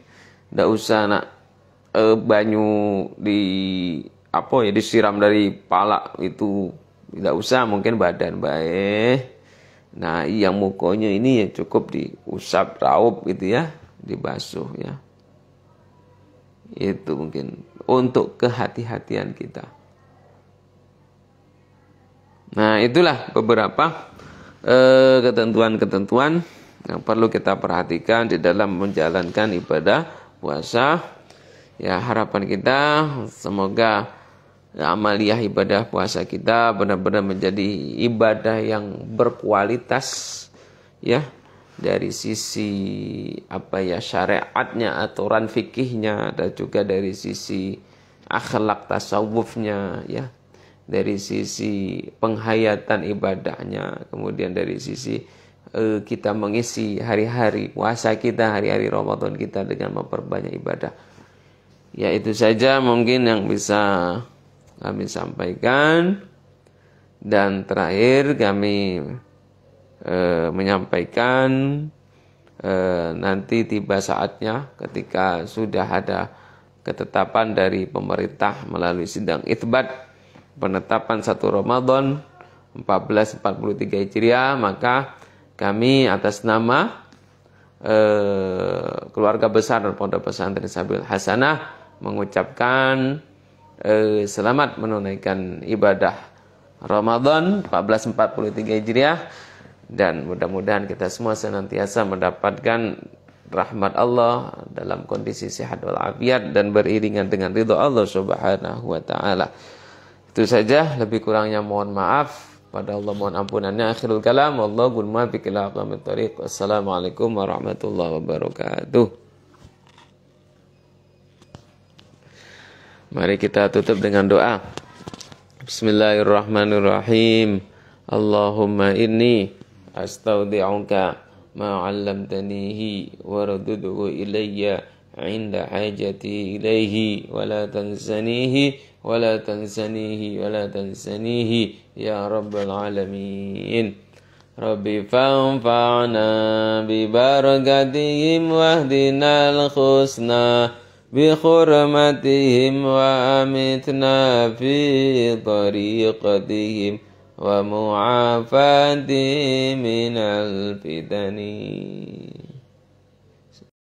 tidak usah nak banyu disiram dari pala itu. Tidak usah, mungkin badan baik. Nah, yang mukanya ini ya cukup diusap raup gitu ya, dibasuh ya. Itu mungkin untuk kehati-hatian kita. Nah, itulah beberapa ketentuan-ketentuan yang perlu kita perhatikan di dalam menjalankan ibadah puasa. Ya, harapan kita semoga amaliyah ibadah puasa kita benar-benar menjadi ibadah yang berkualitas ya, dari sisi syariatnya, aturan fikihnya, dan juga dari sisi akhlak tasawufnya ya, dari sisi penghayatan ibadahnya, kemudian dari sisi kita mengisi hari-hari puasa kita, hari-hari Ramadan kita dengan memperbanyak ibadah. Ya, itu saja mungkin yang bisa kami sampaikan. Dan terakhir kami menyampaikan nanti tiba saatnya ketika sudah ada ketetapan dari pemerintah melalui sidang itsbat penetapan 1 Ramadan 1443 Hijriah, maka kami atas nama keluarga besar Pondok Pesantren Sabil Hasanah mengucapkan selamat menunaikan ibadah Ramadan 1443 Hijriah, dan mudah-mudahan kita semua senantiasa mendapatkan rahmat Allah dalam kondisi sehat walafiat dan beriringan dengan ridha Allah Subhanahu wa taala. Itu saja, lebih kurangnya mohon maaf. Pada Allah mohon ampunannya. Akhirul kalam, wallahul muwaffiq ila aqwamit thoriq. Wassalamualaikum warahmatullahi wabarakatuh. Mari kita tutup dengan doa. Bismillahirrahmanirrahim. Allahumma inni astaudi'uka ma 'allamtanihi waradduhu ilayya 'inda hajati ilayhi wa la tansanihi ولا تنسنيه يا رب العالمين رب فانفعنا ببركاتهم واهدنا الحسنى بحرمتهم وأمتنا في طريقتهم ومعافاتهم من الفتن